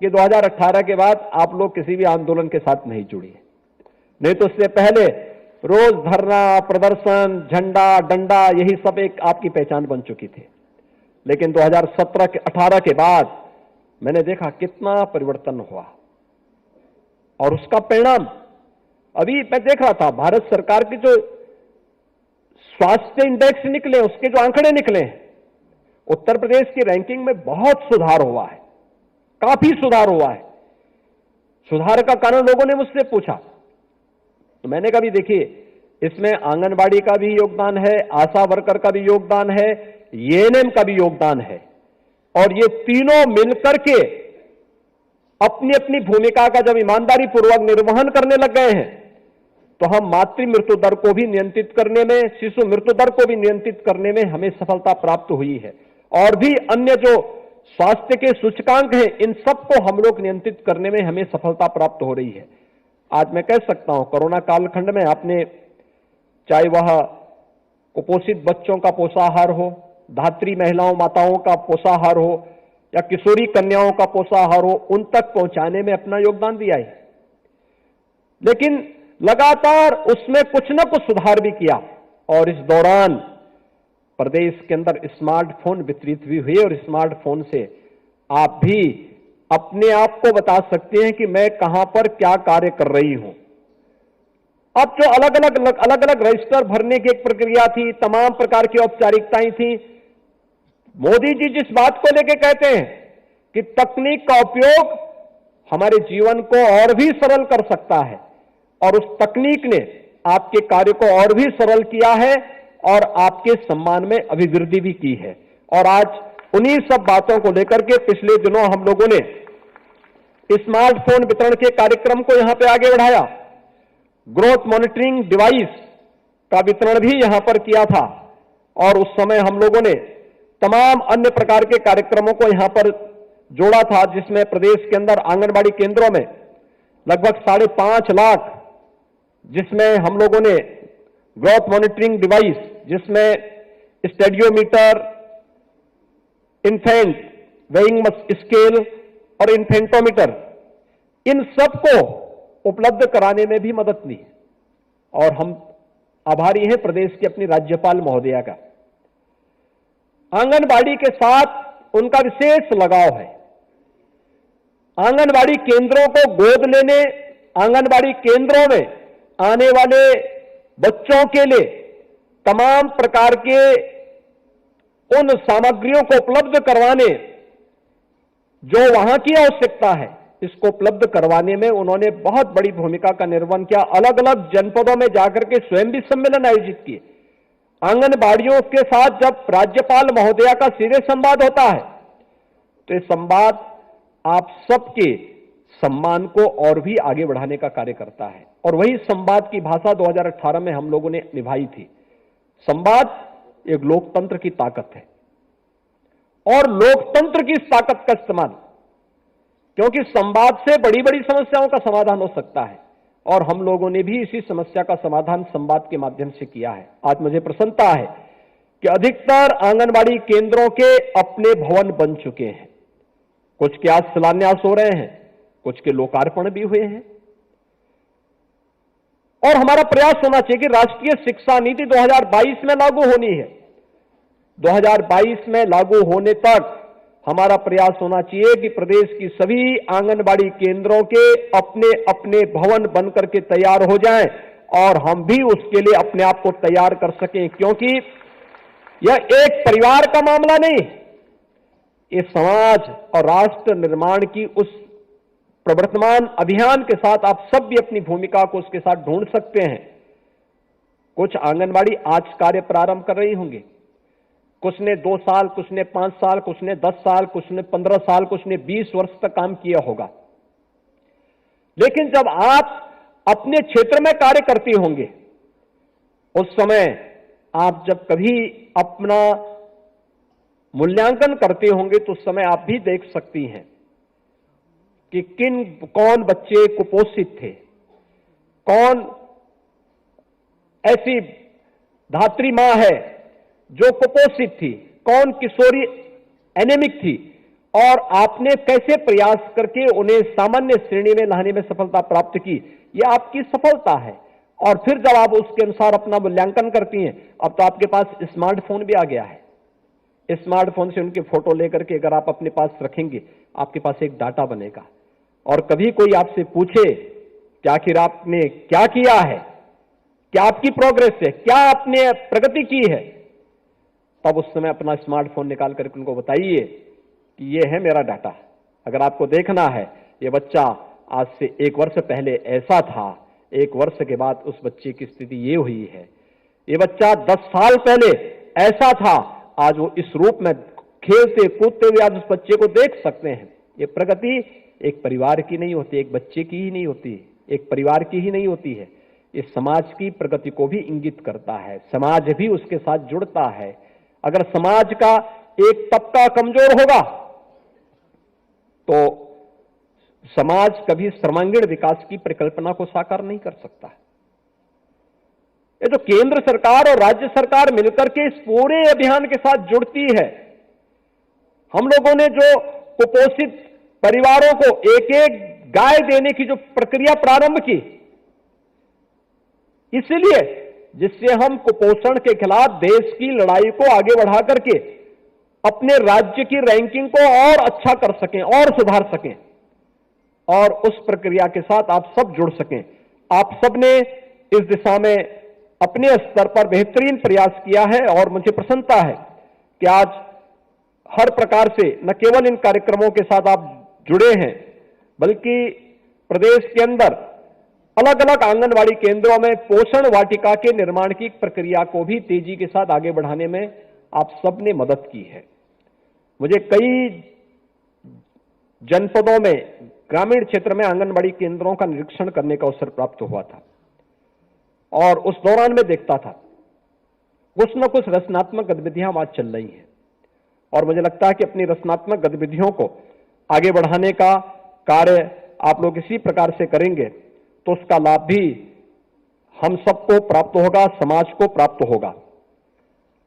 कि 2018 के बाद आप लोग किसी भी आंदोलन के साथ नहीं जुड़े, नहीं तो उससे पहले रोज धरना, प्रदर्शन, झंडा, डंडा, यही सब एक आपकी पहचान बन चुकी थी। लेकिन 2017-18 के बाद मैंने देखा कितना परिवर्तन हुआ और उसका परिणाम अभी मैं देख रहा था, भारत सरकार की जो स्वास्थ्य इंडेक्स निकले, उसके जो आंकड़े निकले हैं, उत्तर प्रदेश की रैंकिंग में बहुत सुधार हुआ है, काफी सुधार हुआ है। सुधार का कारण लोगों ने मुझसे पूछा, तो मैंने कहा भी देखिए, इसमें आंगनबाड़ी का भी योगदान है, आशा वर्कर का भी योगदान है, एएनएम का भी योगदान है, और ये तीनों मिलकर के अपनी अपनी भूमिका का जब ईमानदारी पूर्वक निर्वहन करने लग गए हैं, तो हम मातृ मृत्यु दर को भी नियंत्रित करने में, शिशु मृत्यु दर को भी नियंत्रित करने में हमें सफलता प्राप्त हुई है। और भी अन्य जो स्वास्थ्य के सूचकांक हैं, इन सबको हम लोग नियंत्रित करने में हमें सफलता प्राप्त हो रही है। आज मैं कह सकता हूं, कोरोना कालखंड में आपने, चाहे वह कुपोषित बच्चों का पोषाहार हो, धात्री महिलाओं माताओं का पोषाहार हो या किशोरी कन्याओं का पोषाहार हो, उन तक पहुंचाने में अपना योगदान दिया है। लेकिन लगातार उसमें कुछ न कुछ सुधार भी किया और इस दौरान प्रदेश के अंदर स्मार्टफोन वितरित भी हुए और स्मार्टफोन से आप भी अपने आप को बता सकते हैं कि मैं कहां पर क्या कार्य कर रही हूं। अब जो अलग अलग रजिस्टर भरने की एक प्रक्रिया थी, तमाम प्रकार की औपचारिकताएं थी, मोदी जी जिस बात को लेकर कहते हैं कि तकनीक का उपयोग हमारे जीवन को और भी सरल कर सकता है, और उस तकनीक ने आपके कार्य को और भी सरल किया है और आपके सम्मान में अभिवृद्धि भी की है। और आज उन्हीं सब बातों को लेकर के पिछले दिनों हम लोगों ने स्मार्टफोन वितरण के कार्यक्रम को यहां पे आगे बढ़ाया। ग्रोथ मॉनिटरिंग डिवाइस का वितरण भी यहां पर किया था और उस समय हम लोगों ने तमाम अन्य प्रकार के कार्यक्रमों को यहां पर जोड़ा था, जिसमें प्रदेश के अंदर आंगनबाड़ी केंद्रों में लगभग 5.5 लाख, जिसमें हम लोगों ने ग्रोथ मॉनिटरिंग डिवाइस, जिसमें स्टेडियोमीटर, इन्फेंट वेइंग स्केल और इन्फेंटोमीटर, इन सबको उपलब्ध कराने में भी मदद ली। और हम आभारी हैं प्रदेश के अपनी राज्यपाल महोदया का। आंगनबाड़ी के साथ उनका विशेष लगाव है। आंगनबाड़ी केंद्रों को गोद लेने, आंगनबाड़ी केंद्रों में आने वाले बच्चों के लिए तमाम प्रकार के उन सामग्रियों को उपलब्ध करवाने, जो वहां की आवश्यकता है, इसको उपलब्ध करवाने में उन्होंने बहुत बड़ी भूमिका का निर्वहन किया। अलग अलग जनपदों में जाकर के स्वयं भी सम्मेलन आयोजित किए। आंगनबाड़ियों के साथ जब राज्यपाल महोदया का सीधे संवाद होता है तो ये संवाद आप सबके सम्मान को और भी आगे बढ़ाने का कार्य करता है, और वही संवाद की भाषा 2018 में हम लोगों ने निभाई थी। संवाद एक लोकतंत्र की ताकत है और लोकतंत्र की इस ताकत का इस्तेमाल, क्योंकि संवाद से बड़ी बड़ी समस्याओं का समाधान हो सकता है, और हम लोगों ने भी इसी समस्या का समाधान संवाद के माध्यम से किया है। आज मुझे प्रसन्नता है कि अधिकतर आंगनबाड़ी केंद्रों के अपने भवन बन चुके हैं। कुछ के आज शिलान्यास हो रहे हैं, कुछ के लोकार्पण भी हुए हैं। और हमारा प्रयास होना चाहिए कि राष्ट्रीय शिक्षा नीति 2022 में लागू होनी है। 2022 में लागू होने तक हमारा प्रयास होना चाहिए कि प्रदेश की सभी आंगनबाड़ी केंद्रों के अपने अपने भवन बनकर के तैयार हो जाएं और हम भी उसके लिए अपने आप को तैयार कर सकें, क्योंकि यह एक परिवार का मामला नहीं, ये समाज और राष्ट्र निर्माण की उस प्रवर्तमान अभियान के साथ आप सब भी अपनी भूमिका को उसके साथ ढूंढ सकते हैं। कुछ आंगनबाड़ी आज कार्य प्रारंभ कर रही होंगी, कुछ ने 2 साल, कुछ ने 5 साल, कुछ ने 10 साल, कुछ ने 15 साल, कुछ ने 20 वर्ष तक काम किया होगा। लेकिन जब आप अपने क्षेत्र में कार्य करती होंगे, उस समय आप जब कभी अपना मूल्यांकन करते होंगे तो उस समय आप भी देख सकती हैं कि कौन बच्चे कुपोषित थे, कौन ऐसी धात्री मां है जो कुपोषित थी, कौन किशोरी एनेमिक थी, और आपने कैसे प्रयास करके उन्हें सामान्य श्रेणी में लाने में सफलता प्राप्त की। यह आपकी सफलता है। और फिर जब आप उसके अनुसार अपना मूल्यांकन करती हैं, अब तो आपके पास स्मार्टफोन भी आ गया है। स्मार्टफोन से उनके फोटो लेकर के अगर आप अपने पास रखेंगे, आपके पास एक डाटा बनेगा, और कभी कोई आपसे पूछे कि आखिर आपने क्या किया है, क्या आपकी प्रोग्रेस है, क्या आपने प्रगति की है, तब उस समय अपना स्मार्टफोन निकाल करके उनको बताइए कि ये है मेरा डाटा। अगर आपको देखना है ये बच्चा आज से 1 वर्ष पहले ऐसा था, 1 वर्ष के बाद उस बच्चे की स्थिति ये हुई है, ये बच्चा 10 साल पहले ऐसा था, आज वो इस रूप में खेलते कूदते हुए आज उस बच्चे को देख सकते हैं। ये प्रगति एक परिवार की नहीं होती, एक बच्चे की ही नहीं होती, एक परिवार की ही नहीं होती है, ये समाज की प्रगति को भी इंगित करता है, समाज भी उसके साथ जुड़ता है। अगर समाज का एक तबका कमजोर होगा तो समाज कभी सर्वांगीण विकास की परिकल्पना को साकार नहीं कर सकता है। ये जो केंद्र सरकार और राज्य सरकार मिलकर के इस पूरे अभियान के साथ जुड़ती है, हम लोगों ने जो कुपोषित परिवारों को एक एक गाय देने की जो प्रक्रिया प्रारंभ की, इसलिए जिससे हम कुपोषण के खिलाफ देश की लड़ाई को आगे बढ़ा करके अपने राज्य की रैंकिंग को और अच्छा कर सकें और सुधार सकें, और उस प्रक्रिया के साथ आप सब जुड़ सकें। आप सब ने इस दिशा में अपने स्तर पर बेहतरीन प्रयास किया है और मुझे प्रसन्नता है कि आज हर प्रकार से न केवल इन कार्यक्रमों के साथ आप जुड़े हैं, बल्कि प्रदेश के अंदर अलग अलग आंगनवाड़ी केंद्रों में पोषण वाटिका के निर्माण की प्रक्रिया को भी तेजी के साथ आगे बढ़ाने में आप सब ने मदद की है। मुझे कई जनपदों में, ग्रामीण क्षेत्र में आंगनवाड़ी केंद्रों का निरीक्षण करने का अवसर प्राप्त हुआ था, और उस दौरान मैं देखता था कुछ न कुछ रचनात्मक गतिविधियां आज चल रही हैं, और मुझे लगता है कि अपनी रचनात्मक गतिविधियों को आगे बढ़ाने का कार्य आप लोग इसी प्रकार से करेंगे तो उसका लाभ भी हम सबको प्राप्त होगा, समाज को प्राप्त होगा।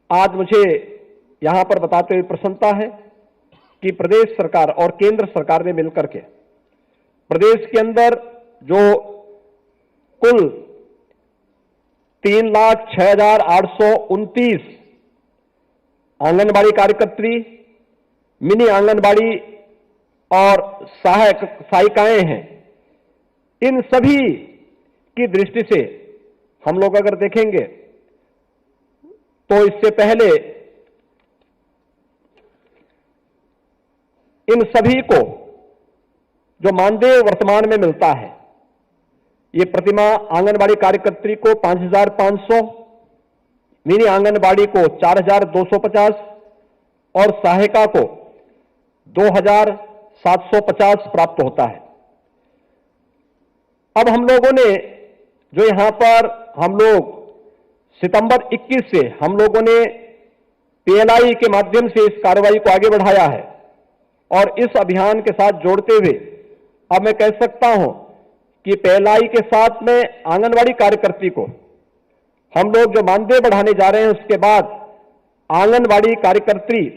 आज मुझे यहां पर बताते हुए प्रसन्नता है कि प्रदेश सरकार और केंद्र सरकार ने मिलकर के प्रदेश के अंदर जो कुल 3,06,829 आंगनबाड़ी कार्यकर्त्री, मिनी आंगनबाड़ी और सहायिकाएं हैं, इन सभी की दृष्टि से हम लोग अगर देखेंगे तो इससे पहले इन सभी को जो मानदेय वर्तमान में मिलता है, ये प्रतिमा आंगनबाड़ी कार्यकर्त्री को 5,500, मिनी आंगनबाड़ी को 4,250 और सहायिका को 2,750 प्राप्त होता है। अब हम लोगों ने जो यहां पर हम लोग सितंबर 21 से हम लोगों ने पीएलआई के माध्यम से इस कार्रवाई को आगे बढ़ाया है, और इस अभियान के साथ जोड़ते हुए अब मैं कह सकता हूं कि पीएलआई के साथ में आंगनवाड़ी कार्यकर्त्री को हम लोग जो मानदेय बढ़ाने जा रहे हैं, उसके बाद आंगनवाड़ी कार्यकर्त्री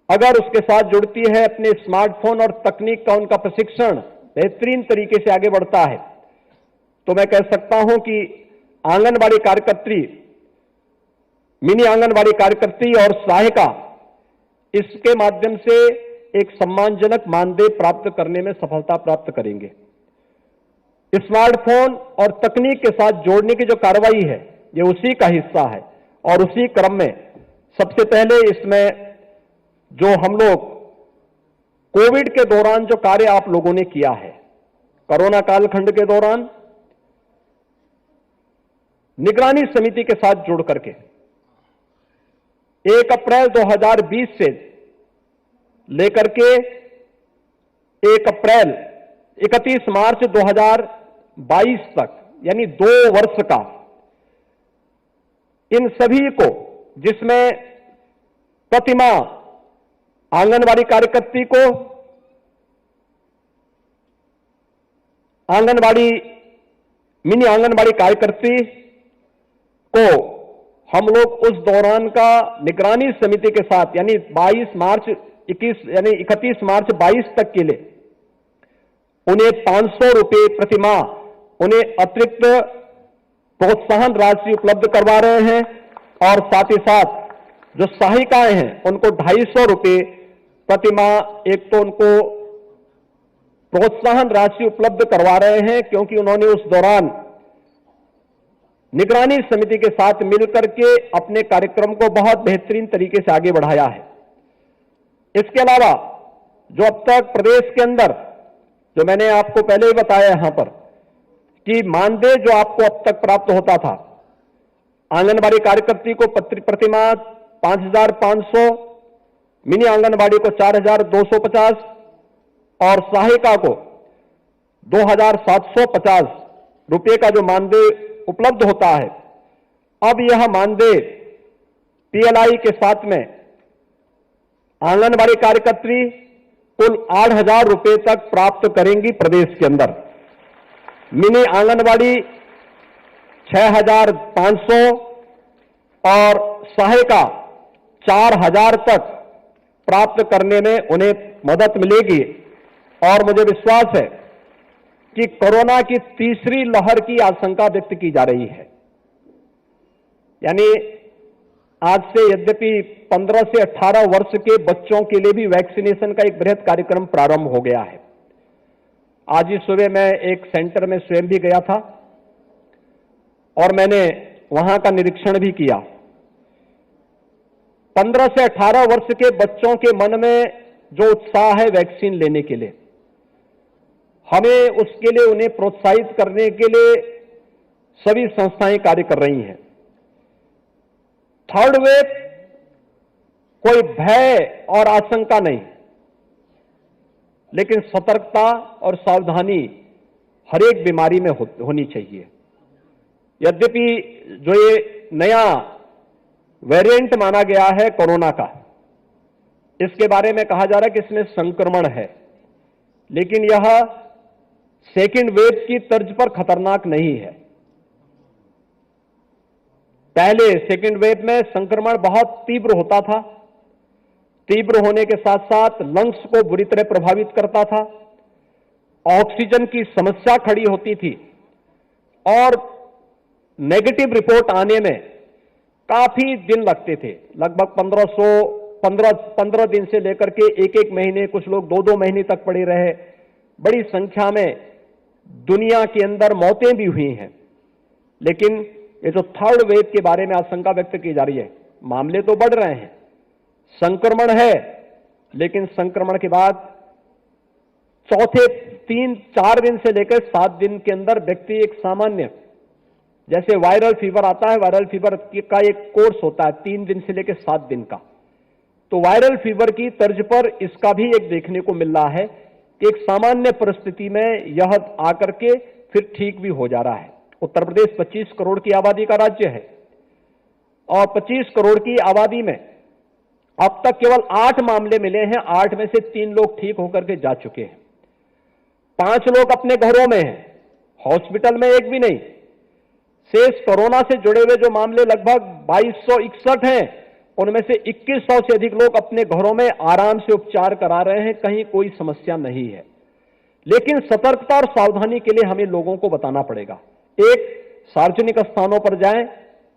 अगर उसके साथ जुड़ती है, अपने स्मार्टफोन और तकनीक का उनका प्रशिक्षण बेहतरीन तरीके से आगे बढ़ता है, तो मैं कह सकता हूं कि आंगनवाड़ी कार्यकर्त्री, मिनी आंगनवाड़ी कार्यकर्त्री और सहायिका इसके माध्यम से एक सम्मानजनक मानदेय प्राप्त करने में सफलता प्राप्त करेंगे। स्मार्टफोन और तकनीक के साथ जोड़ने की जो कार्रवाई है, ये उसी का हिस्सा है, और उसी क्रम में सबसे पहले इसमें जो हम लोग कोविड के दौरान जो कार्य आप लोगों ने किया है, कोरोना कालखंड के दौरान निगरानी समिति के साथ जुड़ करके 1 अप्रैल 2020 से लेकर के 31 मार्च 2022 तक, यानी 2 वर्ष का, इन सभी को, जिसमें प्रतिमा आंगनवाड़ी कार्यकर्त्री को मिनी आंगनवाड़ी कार्यकर्त्री को हम लोग उस दौरान का निगरानी समिति के साथ, यानी 31 मार्च 22 तक के लिए उन्हें 500 रुपये प्रतिमाह उन्हें अतिरिक्त प्रोत्साहन राशि उपलब्ध करवा रहे हैं, और साथ ही साथ जो सहायिकाएं हैं उनको 250 रुपये प्रतिमाह एक तो उनको प्रोत्साहन राशि उपलब्ध करवा रहे हैं, क्योंकि उन्होंने उस दौरान निगरानी समिति के साथ मिलकर के अपने कार्यक्रम को बहुत बेहतरीन तरीके से आगे बढ़ाया है। इसके अलावा जो अब तक प्रदेश के अंदर, जो मैंने आपको पहले ही बताया यहां पर कि मानदेय जो आपको अब तक प्राप्त होता था, आंगनबाड़ी कार्यकर्त्री को प्रतिमाह 5,500, मिनी आंगनबाड़ी को 4,250 और सहायिका को 2,750 रुपये का जो मानदेय उपलब्ध होता है, अब यह मानदेय पीएलआई के साथ में आंगनबाड़ी कार्यकर्त्री, कुल 8,000 रुपए तक प्राप्त करेंगी प्रदेश के अंदर। मिनी आंगनबाड़ी 6,500 और सहायिका 4,000 तक प्राप्त करने में उन्हें मदद मिलेगी। और मुझे विश्वास है कि कोरोना की तीसरी लहर की आशंका व्यक्त की जा रही है, यानी आज से यद्यपि 15 से 18 वर्ष के बच्चों के लिए भी वैक्सीनेशन का एक बृहद कार्यक्रम प्रारंभ हो गया है। आज ही सुबह मैं एक सेंटर में स्वयं भी गया था और मैंने वहां का निरीक्षण भी किया। 15 से 18 वर्ष के बच्चों के मन में जो उत्साह है वैक्सीन लेने के लिए, हमें उसके लिए उन्हें प्रोत्साहित करने के लिए सभी संस्थाएं कार्य कर रही हैं। थर्ड वेव कोई भय और आशंका नहीं, लेकिन सतर्कता और सावधानी हर एक बीमारी में होनी चाहिए। यद्यपि जो ये नया वेरिएंट माना गया है कोरोना का, इसके बारे में कहा जा रहा है कि इसमें संक्रमण है, लेकिन यह सेकेंड वेव की तर्ज पर खतरनाक नहीं है। पहले सेकेंड वेव में संक्रमण बहुत तीव्र होता था, तीव्र होने के साथ साथ लंग्स को बुरी तरह प्रभावित करता था, ऑक्सीजन की समस्या खड़ी होती थी और नेगेटिव रिपोर्ट आने में काफी दिन लगते थे। लगभग 15 दिन से लेकर के एक महीने, कुछ लोग 2 महीने तक पड़े रहे। बड़ी संख्या में दुनिया के अंदर मौतें भी हुई हैं। लेकिन ये जो थर्ड वेव के बारे में आशंका व्यक्त की जा रही है, मामले तो बढ़ रहे हैं, संक्रमण है, लेकिन संक्रमण के बाद चौथे 3-4 दिन से लेकर 7 दिन के अंदर व्यक्ति एक सामान्य, जैसे वायरल फीवर आता है, वायरल फीवर का एक कोर्स होता है 3 दिन से लेकर 7 दिन का, तो वायरल फीवर की तर्ज पर इसका भी एक देखने को मिल रहा है कि एक सामान्य परिस्थिति में यह आकर के फिर ठीक भी हो जा रहा है। उत्तर प्रदेश 25 करोड़ की आबादी का राज्य है और 25 करोड़ की आबादी में अब तक केवल 8 मामले मिले हैं। 8 में से 3 लोग ठीक होकर के जा चुके हैं, 5 लोग अपने घरों में हैं, हॉस्पिटल में एक भी नहीं। शेष कोरोना से जुड़े हुए जो मामले लगभग 2261 हैं, उनमें से 2100 से अधिक लोग अपने घरों में आराम से उपचार करा रहे हैं, कहीं कोई समस्या नहीं है। लेकिन सतर्कता और सावधानी के लिए हमें लोगों को बताना पड़ेगा। एक, सार्वजनिक स्थानों पर जाएं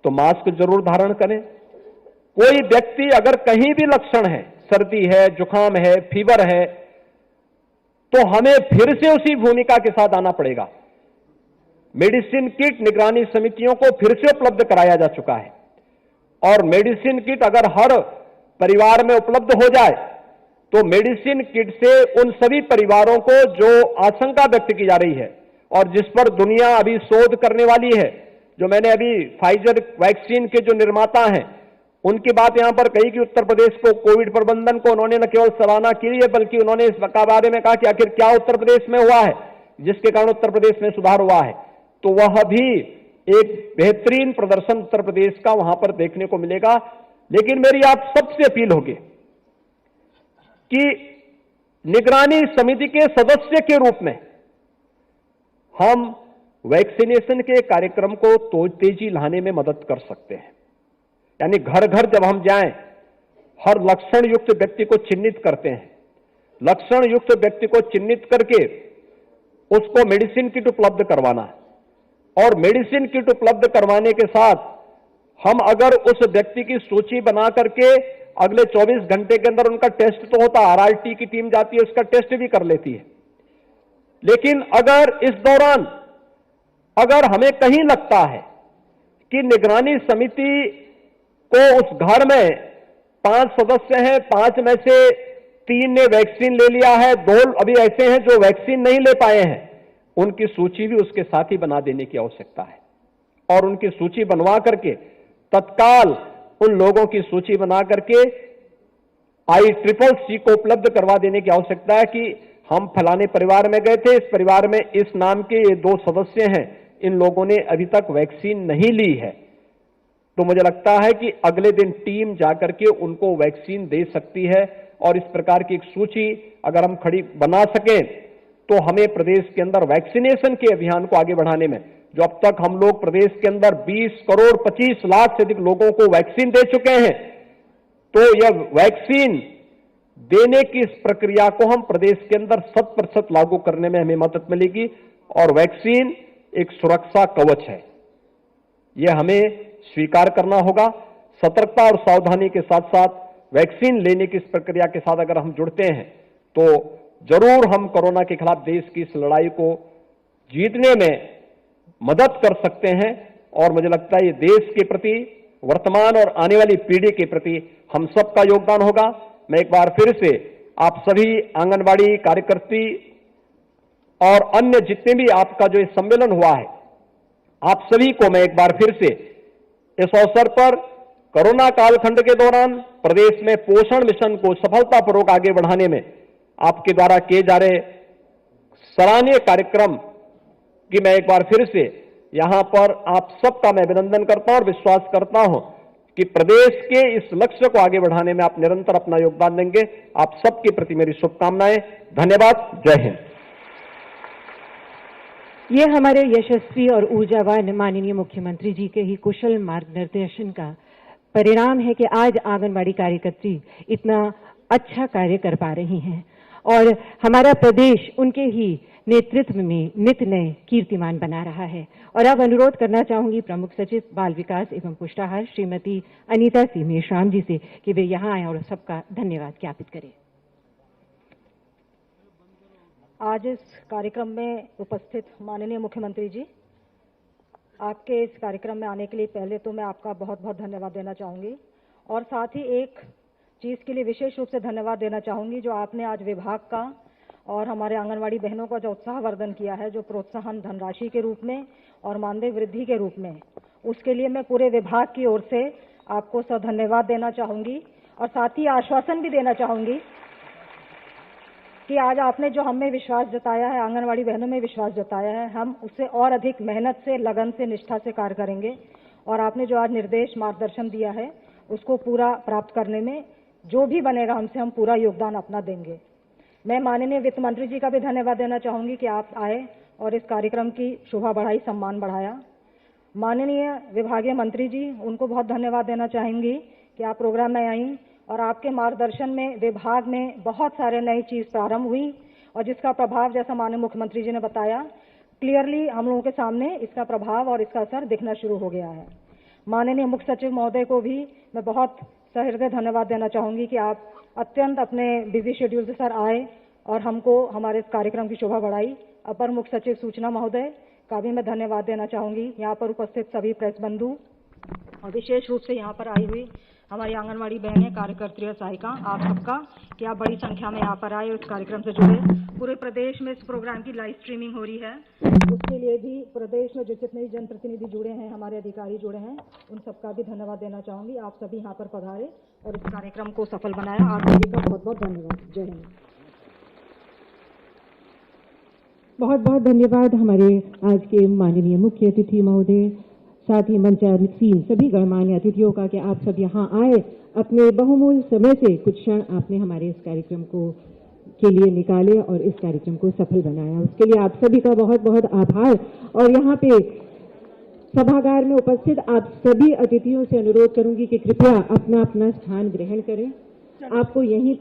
तो मास्क जरूर धारण करें। कोई व्यक्ति अगर कहीं भी लक्षण है, सर्दी है, जुकाम है, फीवर है, तो हमें फिर से उसी भूमिका के साथ आना पड़ेगा। मेडिसिन किट निगरानी समितियों को फिर से उपलब्ध कराया जा चुका है और मेडिसिन किट अगर हर परिवार में उपलब्ध हो जाए तो मेडिसिन किट से उन सभी परिवारों को जो आशंका व्यक्त की जा रही है और जिस पर दुनिया अभी शोध करने वाली है, जो मैंने अभी फाइजर वैक्सीन के जो निर्माता हैं उनकी बात यहां पर कही कि उत्तर प्रदेश को कोविड प्रबंधन को उन्होंने न केवल सराहना की है बल्कि उन्होंने इस बारे में कहा कि आखिर क्या उत्तर प्रदेश में हुआ है जिसके कारण उत्तर प्रदेश में सुधार हुआ है। तो वह भी एक बेहतरीन प्रदर्शन उत्तर प्रदेश का वहां पर देखने को मिलेगा। लेकिन मेरी आप सबसे अपील होगी कि निगरानी समिति के सदस्य के रूप में हम वैक्सीनेशन के कार्यक्रम को तो तेजी लाने में मदद कर सकते हैं। यानी घर घर जब हम जाएं, हर लक्षण युक्त व्यक्ति को चिन्हित करते हैं, लक्षण युक्त व्यक्ति को चिन्हित करके उसको मेडिसिन किट उपलब्ध करवाना और मेडिसिन किट उपलब्ध करवाने के साथ हम अगर उस व्यक्ति की सूची बना करके अगले 24 घंटे के अंदर उनका टेस्ट तो होता, आरआरटी की टीम जाती है, उसका टेस्ट भी कर लेती है। लेकिन अगर इस दौरान अगर हमें कहीं लगता है कि निगरानी समिति को उस घर में 5 सदस्य हैं, 5 में से 3 ने वैक्सीन ले लिया है, 2 अभी ऐसे हैं जो वैक्सीन नहीं ले पाए हैं, उनकी सूची भी उसके साथ ही बना देने की आवश्यकता है और उनकी सूची बनवा करके तत्काल उन लोगों की सूची बना करके ICCC को उपलब्ध करवा देने की आवश्यकता है कि हम फलाने परिवार में गए थे, इस परिवार में इस नाम के ये 2 सदस्य हैं, इन लोगों ने अभी तक वैक्सीन नहीं ली है। तो मुझे लगता है कि अगले दिन टीम जाकर के उनको वैक्सीन दे सकती है। और इस प्रकार की एक सूची अगर हम खड़ी बना सकें तो हमें प्रदेश के अंदर वैक्सीनेशन के अभियान को आगे बढ़ाने में, जो अब तक हम लोग प्रदेश के अंदर 20 करोड़ 25 लाख से अधिक लोगों को वैक्सीन दे चुके हैं, तो यह वैक्सीन देने की इस प्रक्रिया को हम प्रदेश के अंदर 100% लागू करने में हमें मदद मिलेगी। और वैक्सीन एक सुरक्षा कवच है, यह हमें स्वीकार करना होगा। सतर्कता और सावधानी के साथ साथ वैक्सीन लेने की इस प्रक्रिया के साथ अगर हम जुड़ते हैं तो जरूर हम कोरोना के खिलाफ देश की इस लड़ाई को जीतने में मदद कर सकते हैं। और मुझे लगता है ये देश के प्रति, वर्तमान और आने वाली पीढ़ी के प्रति हम सबका योगदान होगा। मैं एक बार फिर से आप सभी आंगनबाड़ी कार्यकर्ती और अन्य जितने भी आपका जो सम्मेलन हुआ है, आप सभी को मैं एक बार फिर से इस अवसर पर कोरोना कालखंड के दौरान प्रदेश में पोषण मिशन को सफलतापूर्वक आगे बढ़ाने में आपके द्वारा किए जा रहे सराहनीय कार्यक्रम की मैं एक बार फिर से यहां पर आप सबका मैं अभिनंदन करता हूं और विश्वास करता हूं कि प्रदेश के इस लक्ष्य को आगे बढ़ाने में आप निरंतर अपना योगदान देंगे। आप सबके प्रति मेरी शुभकामनाएं। धन्यवाद। जय हिंद। ये हमारे यशस्वी और ऊर्जावान माननीय मुख्यमंत्री जी के ही कुशल मार्गदर्शन का परिणाम है कि आज आंगनबाड़ी कार्यकर्ती इतना अच्छा कार्य कर पा रही हैं और हमारा प्रदेश उनके ही नेतृत्व में नित नए कीर्तिमान बना रहा है। और अब अनुरोध करना चाहूंगी प्रमुख सचिव बाल विकास एवं पुष्टाहार श्रीमती अनीता सी मेश्राम जी से कि वे यहाँ आए और सबका धन्यवाद ज्ञापित करें। आज इस कार्यक्रम में उपस्थित माननीय मुख्यमंत्री जी, आपके इस कार्यक्रम में आने के लिए पहले तो मैं आपका बहुत बहुत धन्यवाद देना चाहूँगी और साथ ही एक चीज़ के लिए विशेष रूप से धन्यवाद देना चाहूँगी जो आपने आज विभाग का और हमारे आंगनवाड़ी बहनों का जो उत्साहवर्धन किया है, जो प्रोत्साहन धनराशि के रूप में और मानदेय वृद्धि के रूप में, उसके लिए मैं पूरे विभाग की ओर से आपको धन्यवाद देना चाहूँगी और साथ ही आश्वासन भी देना चाहूँगी कि आज आपने जो हमें विश्वास जताया है, आंगनवाड़ी बहनों में विश्वास जताया है, हम उससे और अधिक मेहनत से, लगन से, निष्ठा से कार्य करेंगे और आपने जो आज निर्देश मार्गदर्शन दिया है उसको पूरा प्राप्त करने में जो भी बनेगा हमसे हम पूरा योगदान अपना देंगे। मैं माननीय वित्त मंत्री जी का भी धन्यवाद देना चाहूँगी कि आप आए और इस कार्यक्रम की शोभा बढ़ाई, सम्मान बढ़ाया। माननीय विभागीय मंत्री जी, उनको बहुत धन्यवाद देना चाहूँगी कि आप प्रोग्राम में आई और आपके मार्गदर्शन में विभाग में बहुत सारे नई चीज़ प्रारंभ हुई और जिसका प्रभाव, जैसा माननीय मुख्यमंत्री जी ने बताया, क्लियरली हम लोगों के सामने इसका प्रभाव और इसका असर दिखना शुरू हो गया है। माननीय मुख्य सचिव महोदय को भी मैं बहुत सहृदय धन्यवाद देना चाहूँगी कि आप अत्यंत अपने बिजी शेड्यूल से सर आए और हमको हमारे इस कार्यक्रम की शोभा बढ़ाई। अपर मुख्य सचिव सूचना महोदय का भी मैं धन्यवाद देना चाहूँगी। यहाँ पर उपस्थित सभी प्रेस बंधु और विशेष रूप से यहाँ पर आई हुई हमारी आंगनवाड़ी बहनें, कार्यकर्त्री और सहायिका, आप सबका कि आप बड़ी संख्या में यहाँ पर आए और इस कार्यक्रम से जुड़े। पूरे प्रदेश में इस प्रोग्राम की लाइव स्ट्रीमिंग हो रही है, उसके लिए भी प्रदेश में जो जितने भी जनप्रतिनिधि जुड़े हैं, हमारे अधिकारी जुड़े हैं, उन सबका भी धन्यवाद देना चाहूँगी। आप सभी यहाँ पर पधारे और इस कार्यक्रम को सफल बनाया, आप सभी का बहुत बहुत धन्यवाद। जय हिंद। बहुत बहुत धन्यवाद हमारे आज के माननीय मुख्य अतिथि महोदय, साथ ही मंचासीन सभी गणमान्य अतिथियों का कि आप सब यहाँ आए, अपने बहुमूल्य समय से कुछ क्षण आपने हमारे इस कार्यक्रम को के लिए निकाले और इस कार्यक्रम को सफल बनाया। उसके लिए आप सभी का बहुत बहुत आभार। और यहाँ पे सभागार में उपस्थित आप सभी अतिथियों से अनुरोध करूंगी कि कृपया अपना अपना स्थान ग्रहण करें। आपको यहीं